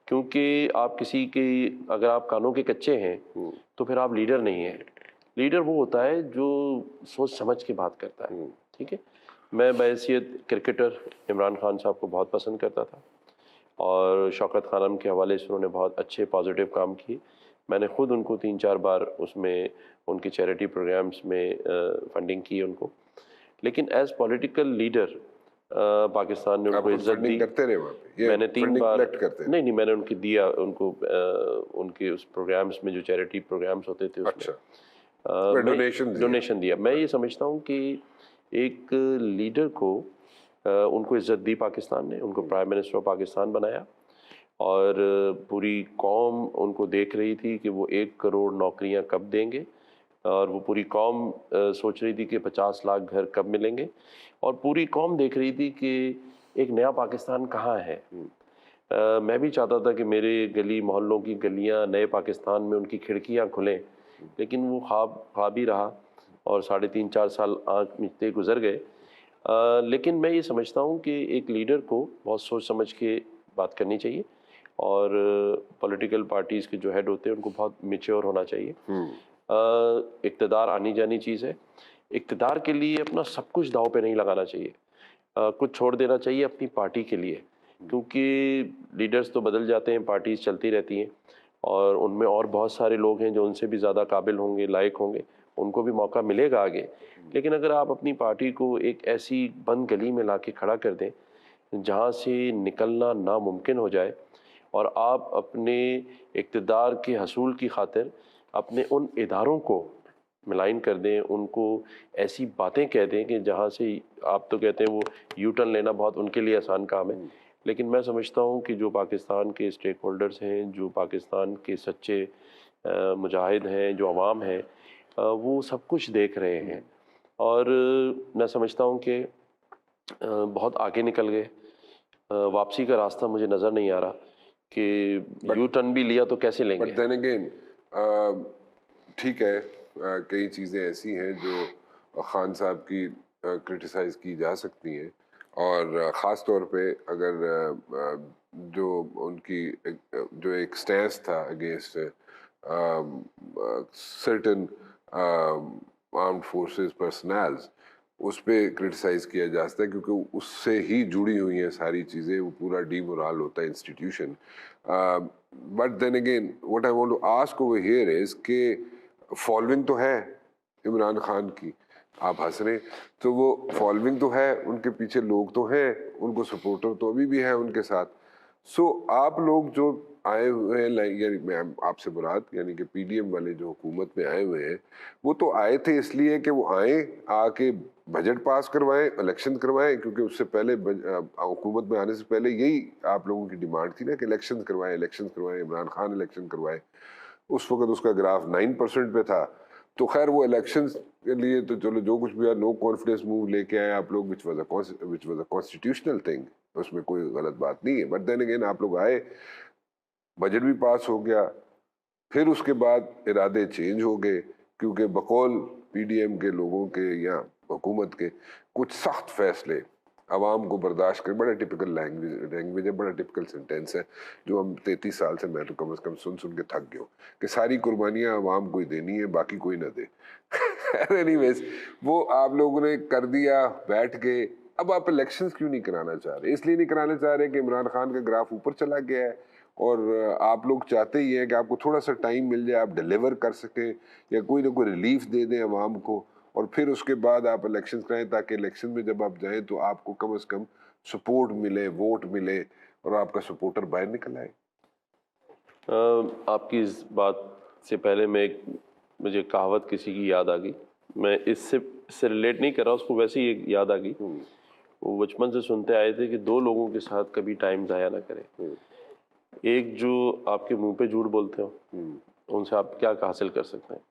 کیونکہ آپ کسی کے اگر آپ کانوں کے کچے ہیں تو پھر آپ لیڈر نہیں ہیں. لیڈر وہ ہوتا ہے جو سوچ سمجھ کے بات کرتا ہے. ٹھیک ہے، میں بحیثیت کرکٹر عمران خان صاحب کو بہت پسند کرتا تھا، اور شوکت خانم کے حوالے سے انہوں نے بہت اچھے پازیٹیو کام کیے. میں نے خود ان کو 3-4 بار اس میں ان کے چیریٹی پروگرامز میں فنڈنگ کی ان کو. لیکن ایز پولیٹیکل لیڈر پاکستان نے ان کو عزت دی. میں نے 3 بار نہیں میں نے ان کی دیا، ان کو ان کے اس پروگرامز میں جو چیریٹی پروگرامز ہوتے تھے اس میں ڈونیشن دیا. میں یہ سمجھتا ہوں کہ ایک لیڈر کو ان کو عزت دی پاکستان نے، ان کو پرائم منسٹر آف پاکستان بنایا، اور پوری قوم ان کو دیکھ رہی تھی کہ وہ 1 کروڑ نوکریاں کب دیں گے، اور وہ پوری قوم سوچ رہی تھی کہ 50 لاکھ گھر کب ملیں گے، اور پوری قوم دیکھ رہی تھی کہ ایک نیا پاکستان کہاں ہے۔ میں بھی چاہتا تھا کہ میرے گلی محلوں کی گلیاں نئے پاکستان میں ان کی کھڑکیاں کھلیں، لیکن وہ خواب ہی رہا، اور 3.5-4 سال آنکھ مچتے گزر گئے۔ لیکن میں یہ سمجھتا ہوں کہ ایک لیڈر کو بہت سوچ سمجھ کے بات کرنی چاہیے، اور پولیٹیکل پارٹیز کے جو ہیڈ ہوتے ہیں ان کو بہت میچور ہونا چاہیے۔ اقتدار آنی جانی چیز ہے، اقتدار کے لیے اپنا سب کچھ داؤ پہ نہیں لگانا چاہیے، کچھ چھوڑ دینا چاہیے اپنی پارٹی کے لیے، کیونکہ لیڈرز تو بدل جاتے ہیں، پارٹیز چلتی رہتی ہیں، اور ان میں اور بہت سارے لوگ ہیں جو ان سے بھی زیادہ قابل ہوں گے، لائق ہوں گے، ان کو بھی موقع ملے گا آگے۔ لیکن اگر آپ اپنی پارٹی کو ایک ایسی بند گلی میں لا کے کھڑا کر دیں جہاں سے نکلنا ناممکن ہو جائے، اور آپ اپنے اقتدار کے حصول کی خاطر اپنے ان اداروں کو ملائن کر دیں، ان کو ایسی باتیں کہہ دیں کہ جہاں سے آپ تو کہتے ہیں وہ یو ٹرن لینا بہت ان کے لیے آسان کام ہے، لیکن میں سمجھتا ہوں کہ جو پاکستان کے اسٹیک ہولڈرز ہیں، جو پاکستان کے سچے مجاہد ہیں، جو عوام ہیں، وہ سب کچھ دیکھ رہے ہیں، اور میں سمجھتا ہوں کہ بہت آگے نکل گئے۔ واپسی کا راستہ مجھے نظر نہیں آ رہا کہ یو ٹرن بھی لیا تو کیسے لیں گے۔ بٹ دین اگین ٹھیک ہے، کئی چیزیں ایسی ہیں جو خان صاحب کی کرٹیسائز کی جا سکتی ہیں، اور خاص طور پہ اگر جو ان کی جو ایک سٹینس تھا اگینسٹ سرٹن آرمڈ فورسز پرسنلز، اس پہ کرٹیسائز کیا جا سکتا ہے، کیونکہ اس سے ہی جڑی ہوئی ہیں ساری چیزیں، وہ پورا ڈی مورال ہوتا ہے institution. But then again what I want to ask over here is کہ فالوئنگ تو ہے عمران خان کی، آپ ہنس رہے، تو وہ فالوئنگ تو ہے، ان کے پیچھے لوگ تو ہیں، ان کو سپورٹر تو ابھی بھی ہیں ان کے ساتھ۔ سو آپ لوگ جو آئے ہوئے ہیں، یعنی میں آپ سے مراد یعنی کہ پی ڈی ایم والے جو حکومت میں آئے ہوئے ہیں، وہ تو آئے تھے اس لیے کہ وہ آئیں، آ کے بجٹ پاس کروائیں، الیکشن کروائیں، کیونکہ اس سے پہلے حکومت میں آنے سے پہلے یہی آپ لوگوں کی ڈیمانڈ تھی نا کہ الیکشن کروائیں، عمران خان الیکشن کروائے۔ اس وقت اس کا گراف 9% پہ تھا، تو خیر وہ الیکشنز کے لیے تو چلو جو کچھ بھی ہے، نو کانفیڈنس موو لے کے آئے آپ لوگ، which was a constitutional thing, اس میں کوئی غلط بات نہیں ہے۔ بٹ دین اگین آپ لوگ آئے، بجٹ بھی پاس ہو گیا، پھر اس کے بعد ارادے چینج ہو گئے، کیونکہ بقول پی ڈی ایم کے لوگوں کے یا حکومت کے کچھ سخت فیصلے عوام کو برداشت کر، بڑا ٹپکل لینگویج ہے، بڑا ٹپکل سینٹینس ہے جو ہم 33 سال سے میں تو کم از کم سن کے تھک گیا ہوں کہ ساری قربانیاں عوام کو ہی دینی ہے، باقی کوئی نہ دے۔ اینی ویز وہ آپ لوگوں نے کر دیا بیٹھ کے۔ اب آپ الیکشنز کیوں نہیں کرانا چاہ رہے؟ اس لیے نہیں کرانا چاہ رہے کہ عمران خان کا گراف اوپر چلا گیا ہے، اور آپ لوگ چاہتے ہی ہیں کہ آپ کو تھوڑا سا ٹائم مل جائے، آپ ڈیلیور کر سکیں یا کوئی نہ کوئی ریلیف دے دیں عوام کو، اور پھر اس کے بعد آپ الیکشن کرائیں، تاکہ الیکشن میں جب آپ جائیں تو آپ کو کم از کم سپورٹ ملے، ووٹ ملے، اور آپ کا سپورٹر باہر نکل آئے۔ آپ کی اس بات سے پہلے مجھے کہاوت کسی کی یاد آ گئی، میں اس سے ریلیٹ نہیں کر رہا، اس کو ویسے ہی یاد آ گئی۔ وہ بچپن سے سنتے آئے تھے کہ 2 لوگوں کے ساتھ کبھی ٹائم ضائع نہ کریں، ایک جو آپ کے منہ پہ جھوٹ بولتے ہو، ان سے آپ کیا حاصل کر سکتے ہیں،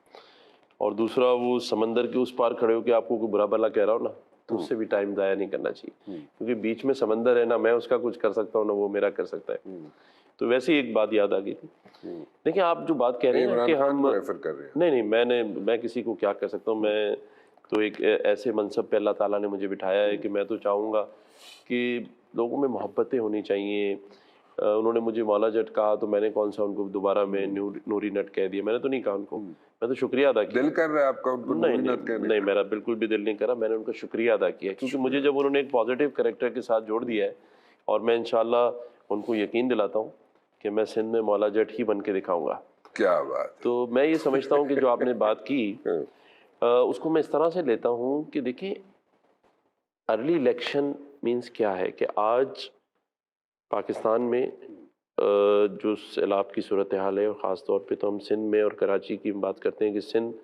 اور دوسرا وہ سمندر کے اس پار کھڑے ہو کہ آپ کو کوئی برا بھلا کہہ رہا ہو نا، تو اس سے بھی ٹائم ضائع نہیں کرنا چاہیے، کیونکہ بیچ میں سمندر ہے، نہ میں اس کا کچھ کر سکتا ہوں نہ وہ میرا کر سکتا ہے۔ تو ویسے ہی ایک بات یاد آ گئی تھی۔ دیکھیں آپ جو بات کہہ رہے ہیں نا کہ ہم ریفر کر رہے ہیں، نہیں میں کسی کو کیا کہہ سکتا ہوں، میں تو ایک ایسے منصب پہ اللہ تعالیٰ نے مجھے بٹھایا ہے کہ میں تو چاہوں گا کہ لوگوں میں محبتیں ہونی چاہیے۔ انہوں نے مجھے مولا جٹ کہا تو میں نے کون سا ان کو دوبارہ میں نوری نٹ کہہ دیا، میں نے تو نہیں کہا ان کو، میں تو شکریہ ادا کیا۔ دل کر رہا ہے آپ کا ان کو نوری نت کہنے کا؟ نہیں میرا بالکل بھی دل نہیں کرا، میں نے ان کا شکریہ ادا کیا، کیونکہ مجھے جب انہوں نے ایک پازیٹیو کریکٹر کے ساتھ جوڑ دیا ہے، اور میں انشاءاللہ ان کو یقین دلاتا ہوں کہ میں سندھ میں مولا جٹ ہی بن کے دکھاؤں گا۔ کیا بات! تو میں یہ سمجھتا ہوں کہ جو آپ نے بات کی اس کو میں اس طرح سے لیتا ہوں کہ دیکھیں ارلی الیکشن مینس کیا ہے کہ آج پاکستان میں جو سیلاب کی صورتحال ہے، اور خاص طور پہ تو ہم سندھ میں اور کراچی کی بات کرتے ہیں کہ سندھ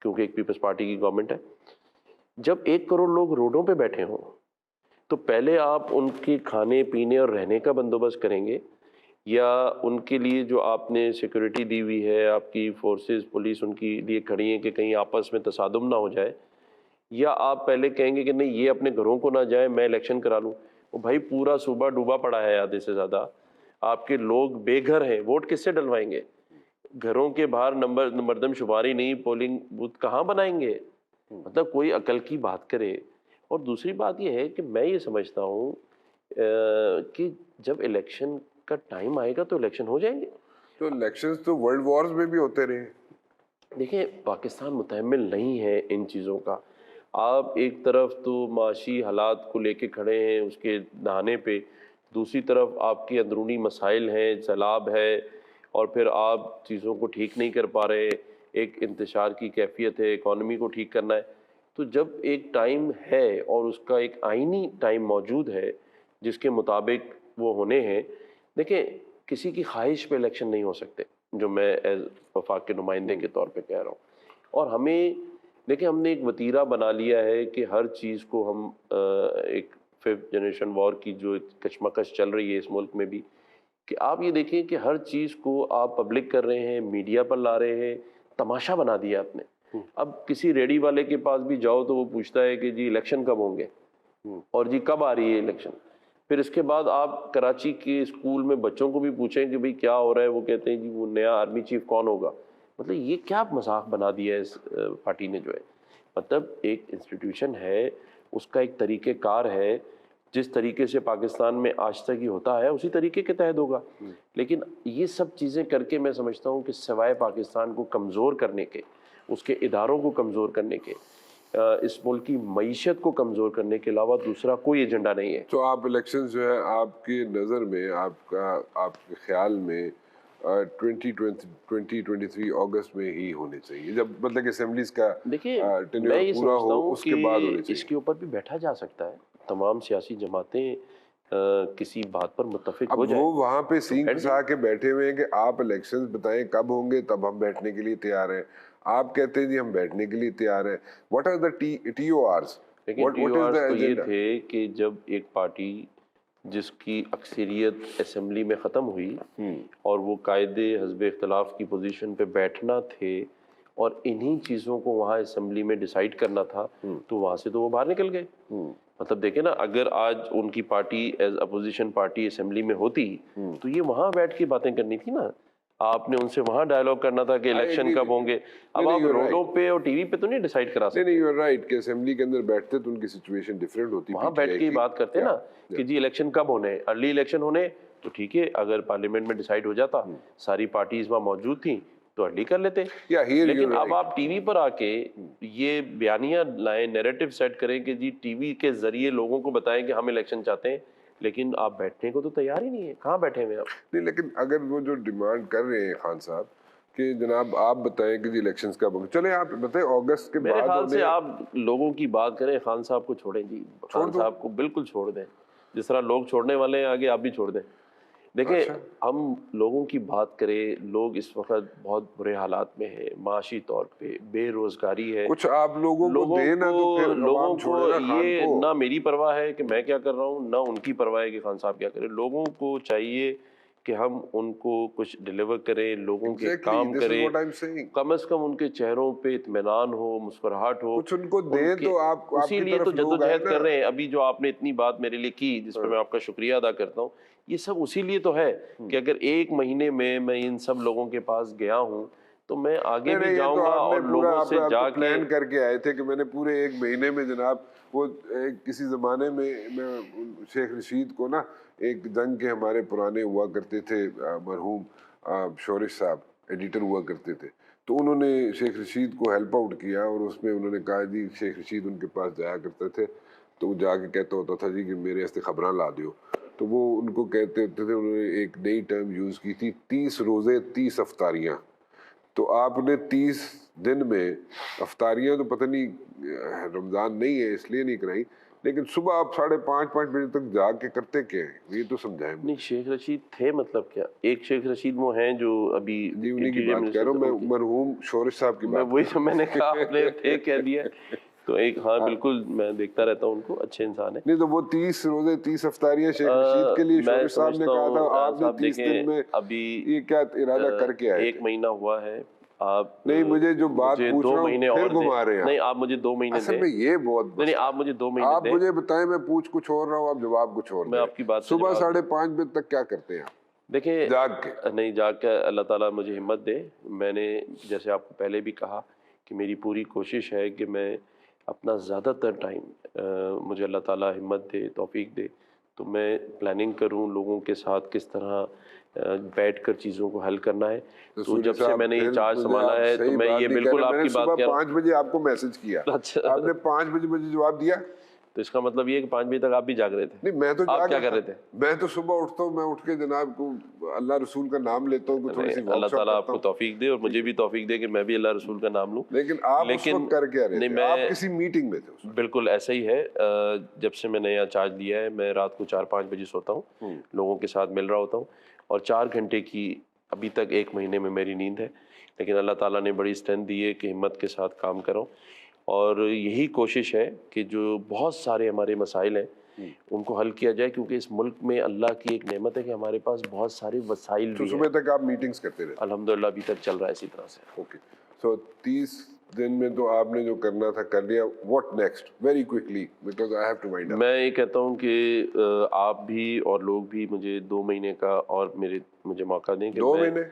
کیونکہ ایک پیپلز پارٹی کی گورنمنٹ ہے، جب 1 کروڑ لوگ روڈوں پہ بیٹھے ہوں تو پہلے آپ ان کے کھانے پینے اور رہنے کا بندوبست کریں گے، یا ان کے لیے جو آپ نے سیکورٹی دی ہوئی ہے، آپ کی فورسز پولیس ان کے لیے کھڑی ہیں کہ کہیں آپس میں تصادم نہ ہو جائے، یا آپ پہلے کہیں گے کہ نہیں یہ اپنے گھروں کو نہ جائیں، میں الیکشن کرا لوں؟ وہ بھائی پورا صوبہ ڈوبا پڑا ہے آدھے سے زیادہ، آپ کے لوگ بے گھر ہیں، ووٹ کس سے ڈلوائیں گے؟ گھروں کے باہر مردم شماری نہیں، پولنگ بوتھ کہاں بنائیں گے؟ مطلب کوئی عقل کی بات کرے۔ اور دوسری بات یہ ہے کہ میں یہ سمجھتا ہوں کہ جب الیکشن کا ٹائم آئے گا تو الیکشن ہو جائیں گے۔ تو الیکشنز تو ورلڈ وارز میں بھی ہوتے رہے۔ دیکھیں پاکستان متحمل نہیں ہے ان چیزوں کا۔ آپ ایک طرف تو معاشی حالات کو لے کے کھڑے ہیں اس کے دہانے پہ، دوسری طرف آپ کے اندرونی مسائل ہیں، سیلاب ہے، اور پھر آپ چیزوں کو ٹھیک نہیں کر پا رہے، ایک انتشار کی کیفیت ہے، اکانومی کو ٹھیک کرنا ہے۔ تو جب ایک ٹائم ہے اور اس کا ایک آئینی ٹائم موجود ہے جس کے مطابق وہ ہونے ہیں، دیکھیں کسی کی خواہش پہ الیکشن نہیں ہو سکتے، جو میں ایز وفاق کے نمائندے کے طور پہ کہہ رہا ہوں۔ اور ہمیں دیکھیں ہم نے ایک وتیرہ بنا لیا ہے کہ ہر چیز کو ہم ایک 5th جنریشن وار کی جو کشمکش چل رہی ہے اس ملک میں بھی، کہ آپ یہ دیکھیں کہ ہر چیز کو آپ پبلک کر رہے ہیں، میڈیا پر لا رہے ہیں، تماشا بنا دیا آپ نے۔ اب کسی ریڈی والے کے پاس بھی جاؤ تو وہ پوچھتا ہے کہ جی الیکشن کب ہوں گے، اور جی کب آ رہی ہے الیکشن۔ پھر اس کے بعد آپ کراچی کے اسکول میں بچوں کو بھی پوچھیں کہ بھئی کیا ہو رہا ہے، وہ کہتے ہیں جی وہ نیا آرمی چیف کون ہوگا۔ مطلب یہ کیا مذاق بنا دیا ہے اس پارٹی نے جو ہے۔ مطلب ایک انسٹیٹیوشن ہے، اس کا ایک طریقہ کار ہے، جس طریقے سے پاکستان میں آج تک یہ ہوتا ہے اسی طریقے کے تحت ہوگا۔ لیکن یہ سب چیزیں کر کے میں سمجھتا ہوں کہ سوائے پاکستان کو کمزور کرنے کے، اس کے اداروں کو کمزور کرنے کے، اس ملک کی معیشت کو کمزور کرنے کے علاوہ دوسرا کوئی ایجنڈا نہیں ہے۔ تو آپ الیکشن جو ہے آپ کی نظر میں، آپ کے خیال میں 2023 اگست میں ہی ہونے چاہیے، جب مطلب کہ اسمبلیز کا دیکھیے ٹینیور میں یہ پورا سمجھتا ہو ہوں اس کے بعد ہونے کہ اس چاہیے؟ کے اوپر بھی بیٹھا جا سکتا ہے، تمام سیاسی جماعتیں کسی بات پر متفق اب ہو جائیں۔ وہ وہاں پہ سینگ بیٹھ پھنسا کے بیٹھے ہوئے ہیں کہ آپ الیکشنز بتائیں کب ہوں گے، تب ہم بیٹھنے کے لیے تیار ہیں۔ آپ کہتے ہیں جی ہم بیٹھنے کے لیے تیار ہیں۔ What are the T O Rs? لیکن ٹی او آرز تو یہ تھے کہ جب ایک پارٹی جس کی اکثریت اسمبلی میں ختم ہوئی اور وہ قائد حزب اختلاف کی پوزیشن پہ بیٹھنا تھے اور انہی چیزوں کو وہاں اسمبلی میں ڈیسائیڈ کرنا تھا، تو وہاں سے تو وہ باہر نکل گئے۔ مطلب دیکھیں نا، اگر آج ان کی party as opposition party assembly میں ہوتی تو یہ وہاں بیٹھ کے باتیں کرنی تھی نا، آپ نے ان سے وہاں ڈائلاگ کرنا تھا کہ الیکشن کب ہوں گے۔ اب آپ روڈوں پہ اور ٹی وی پہ تو نہیں ڈیسائیڈ کرا سکتے۔ نہیں، یو آر رائٹ کہ اسمبلی کے اندر بیٹھتے تو ان کی سچویشن ڈیفرنٹ ہوتی، وہاں بیٹھ کے ہی بات کرتے نا کہ جی الیکشن کب ہونے، ارلی الیکشن ہونے تو ٹھیک ہے، اگر پارلیمنٹ میں ڈیسائیڈ ہو جاتا، ساری پارٹیز وہاں موجود تھیں تو ارلی کر لیتے۔ لیکن اب آپ ٹی وی پر آ کے یہ بیانیہ لائیں، نیریٹو سیٹ کریں کہ جی ٹی وی کے ذریعے لوگوں کو بتائیں کہ ہم الیکشن چاہتے ہیں، لیکن آپ بیٹھنے کو تو تیار ہی نہیں ہے، کہاں بیٹھے ہوئے آپ؟ نہیں، لیکن اگر وہ جو ڈیمانڈ کر رہے ہیں خان صاحب کہ جناب آپ بتائیں کہ جی الیکشنز کب ہوں گے، چلیں آپ بتائیں اگست کے بعد میرے خیال سے آپ لوگوں کی بات کریں، خان صاحب کو چھوڑیں جی، خان صاحب کو بالکل چھوڑ دیں، جس طرح لوگ چھوڑنے والے ہیں آگے آپ بھی چھوڑ دیں۔ دیکھیں ہم لوگوں کی بات کریں، لوگ اس وقت بہت برے حالات میں ہیں، معاشی طور پہ بے روزگاری ہے، کچھ آپ لوگوں کو دینا تو پھر لوگوں عوام چھوڑے نا خان یہ کو۔ نہ میری پرواہ ہے کہ میں کیا کر رہا ہوں، نہ ان کی پرواہ ہے کہ خان صاحب کیا کریں۔ لوگوں کو چاہیے کہ ہم ان کو کچھ ڈیلیور کریں، لوگوں کے کام کریں، کم از کم ان کے چہروں پہ اطمینان ہو، مسکراہٹ ہو، کچھ ان کو دیں تو آپ اسی لیے تو جدوجہد کر رہے ہیں۔ ابھی جو آپ نے اتنی بات میرے لیے کی جس پہ میں آپ کا شکریہ ادا کرتا ہوں، یہ سب اسی لیے تو ہے کہ اگر ایک مہینے میں میں ان سب لوگوں کے پاس گیا ہوں تو میں آگے بھی جاؤں گا اور لوگوں سے جا کے پلان کر کے آئے تھے کہ میں نے پورے ایک مہینے میں جناب وہ کسی زمانے میں شیخ رشید کو نا، ایک جنگ کے ہمارے پرانے ہوا کرتے تھے مرحوم شورش صاحب ایڈیٹر ہوا کرتے تھے، تو انہوں نے شیخ رشید کو ہیلپ آؤٹ کیا اور اس میں انہوں نے کہا جی شیخ رشید ان کے پاس جایا کرتے تھے تو وہ جا کے کہتا ہوتا تھا جی کہ میرے واسطے خبراں لا دیو، تو وہ ان کو کہتے ہوتے تھے، انہوں نے ایک نئی ٹرم یوز کی تھی 30 روزے 30 افطاریاں۔ تو آپ نے 30 دن میں افطاریاں تو پتہ نہیں رمضان نہیں ہے اس لیے نہیں کرائی، لیکن صبح آپ 5:30 بجے تک جا کے کرتے کیا ہیں یہ تو سمجھائیں مجھے۔ نہیں، شیخ رشید تھے مطلب کیا؟ ایک شیخ رشید وہ ہیں جو ابھی جی انہی کی بات کہہ رہا ہوں میں، مرحوم شورش صاحب کی میں بات، وہی تو میں نے کہا آپ نے تھے کہہ دیا۔ تو ایک ہاں بالکل میں دیکھتا رہتا ہوں ان کو، اچھے انسان ہیں. نہیں تو وہ 30 روزے 30 افطاریاں شیخ رشید کے لیے شوبر صاحب نے کہا تھا، آپ نے 30 دن میں ابھی یہ کیا ارادہ کر کے آئے؟ 1 مہینہ ہوا ہے. آپ نہیں مجھے جو بات مجھے پوچھ 2 رہا ہوں مہینے پھر اور گھما رہے ہیں. نہیں آپ مجھے 2 مہینے اصل دیں. میں یہ بہت نہیں آپ مجھے 2 مہینے آپ دیں. مجھے بتائیں، میں پوچھ کچھ اور رہا ہوں، آپ جواب کچھ اور میں آپ کی بات سے صبح جواب 5:30 بجے تک کیا کرتے ہیں آپ دیکھیں جاگ کے؟ نہیں جاگ کے اللہ تعالیٰ مجھے ہمت دے. میں نے جیسے آپ کو پہلے بھی کہا کہ میری پوری کوشش ہے کہ میں اپنا زیادہ تر ٹائم مجھے اللہ تعالیٰ ہمت دے، توفیق دے تو میں پلاننگ کروں لوگوں کے ساتھ کس طرح بیٹھ کر چیزوں کو حل کرنا ہے. تو جب سے میں نے یہ چارج سنبھالا ہے تو میں یہ بالکل آپ کی بات کہہ رہا ہوں. 5 بجے آپ کو میسج کیا، اچھا آپ نے 5 بجے مجھے جواب دیا. تو اس کا مطلب یہ کہ 5 بجے تک آپ بھی جاگ رہے تھے. نہیں میں تو آپ کیا کر رہے تھے؟ میں تو صبح اٹھتا ہوں، میں اٹھ کے جناب کو اللہ رسول کا نام لیتا ہوں، تھوڑی سی اللہ تعالیٰ آپ کو توفیق دے اور مجھے بھی توفیق دے کہ میں بھی اللہ رسول کا نام لوں. لیکن آپ اس وقت کر کے رہے تھے، آپ کسی میٹنگ میں تھے. بالکل ایسا ہی ہے. جب سے میں نے یہاں چارج لیا ہے میں رات کو 4-5 بجے سوتا ہوں، لوگوں کے ساتھ مل رہا ہوتا ہوں اور 4 گھنٹے کی ابھی تک 1 مہینے میں میری نیند ہے. لیکن اللہ تعالیٰ نے بڑی اسٹرینتھ دی ہے کہ ہمت کے ساتھ کام کرو اور یہی کوشش ہے کہ جو بہت سارے ہمارے مسائل ہیں ان کو حل کیا جائے، کیونکہ اس ملک میں اللہ کی ایک نعمت ہے کہ ہمارے پاس بہت سارے وسائل بھی ہیں. صبح تک آپ میٹنگز کرتے رہے؟ الحمدللہ ابھی تک چل رہا ہے اسی طرح سے. اوکے، سو 30 دن میں تو آپ نے جو کرنا تھا کر لیا. What next? Very quickly because I have to wind up. میں یہ کہتا ہوں کہ آپ بھی اور لوگ بھی مجھے 2 مہینے کا اور مجھے موقع دیں کہ 2 مہینے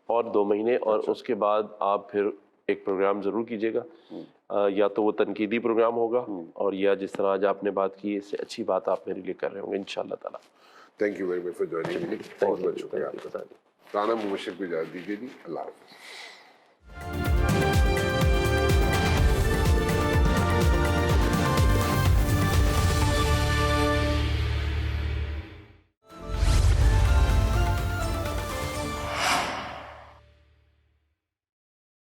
اور 2 مہینے اور اس کے بعد آپ پھر ایک پروگرام ضرور کیجیے گا. یا تو وہ تنقیدی پروگرام ہوگا اور یا جس طرح آج آپ نے بات کی اس سے اچھی بات آپ میرے لیے کر رہے ہوں گے انشاءاللہ تعالیٰ. Thank you very much for joining me. بہت بہت شکریہ آپ کا. رانا مبشر کو اجازت دیجیے جی. اللہ حافظ.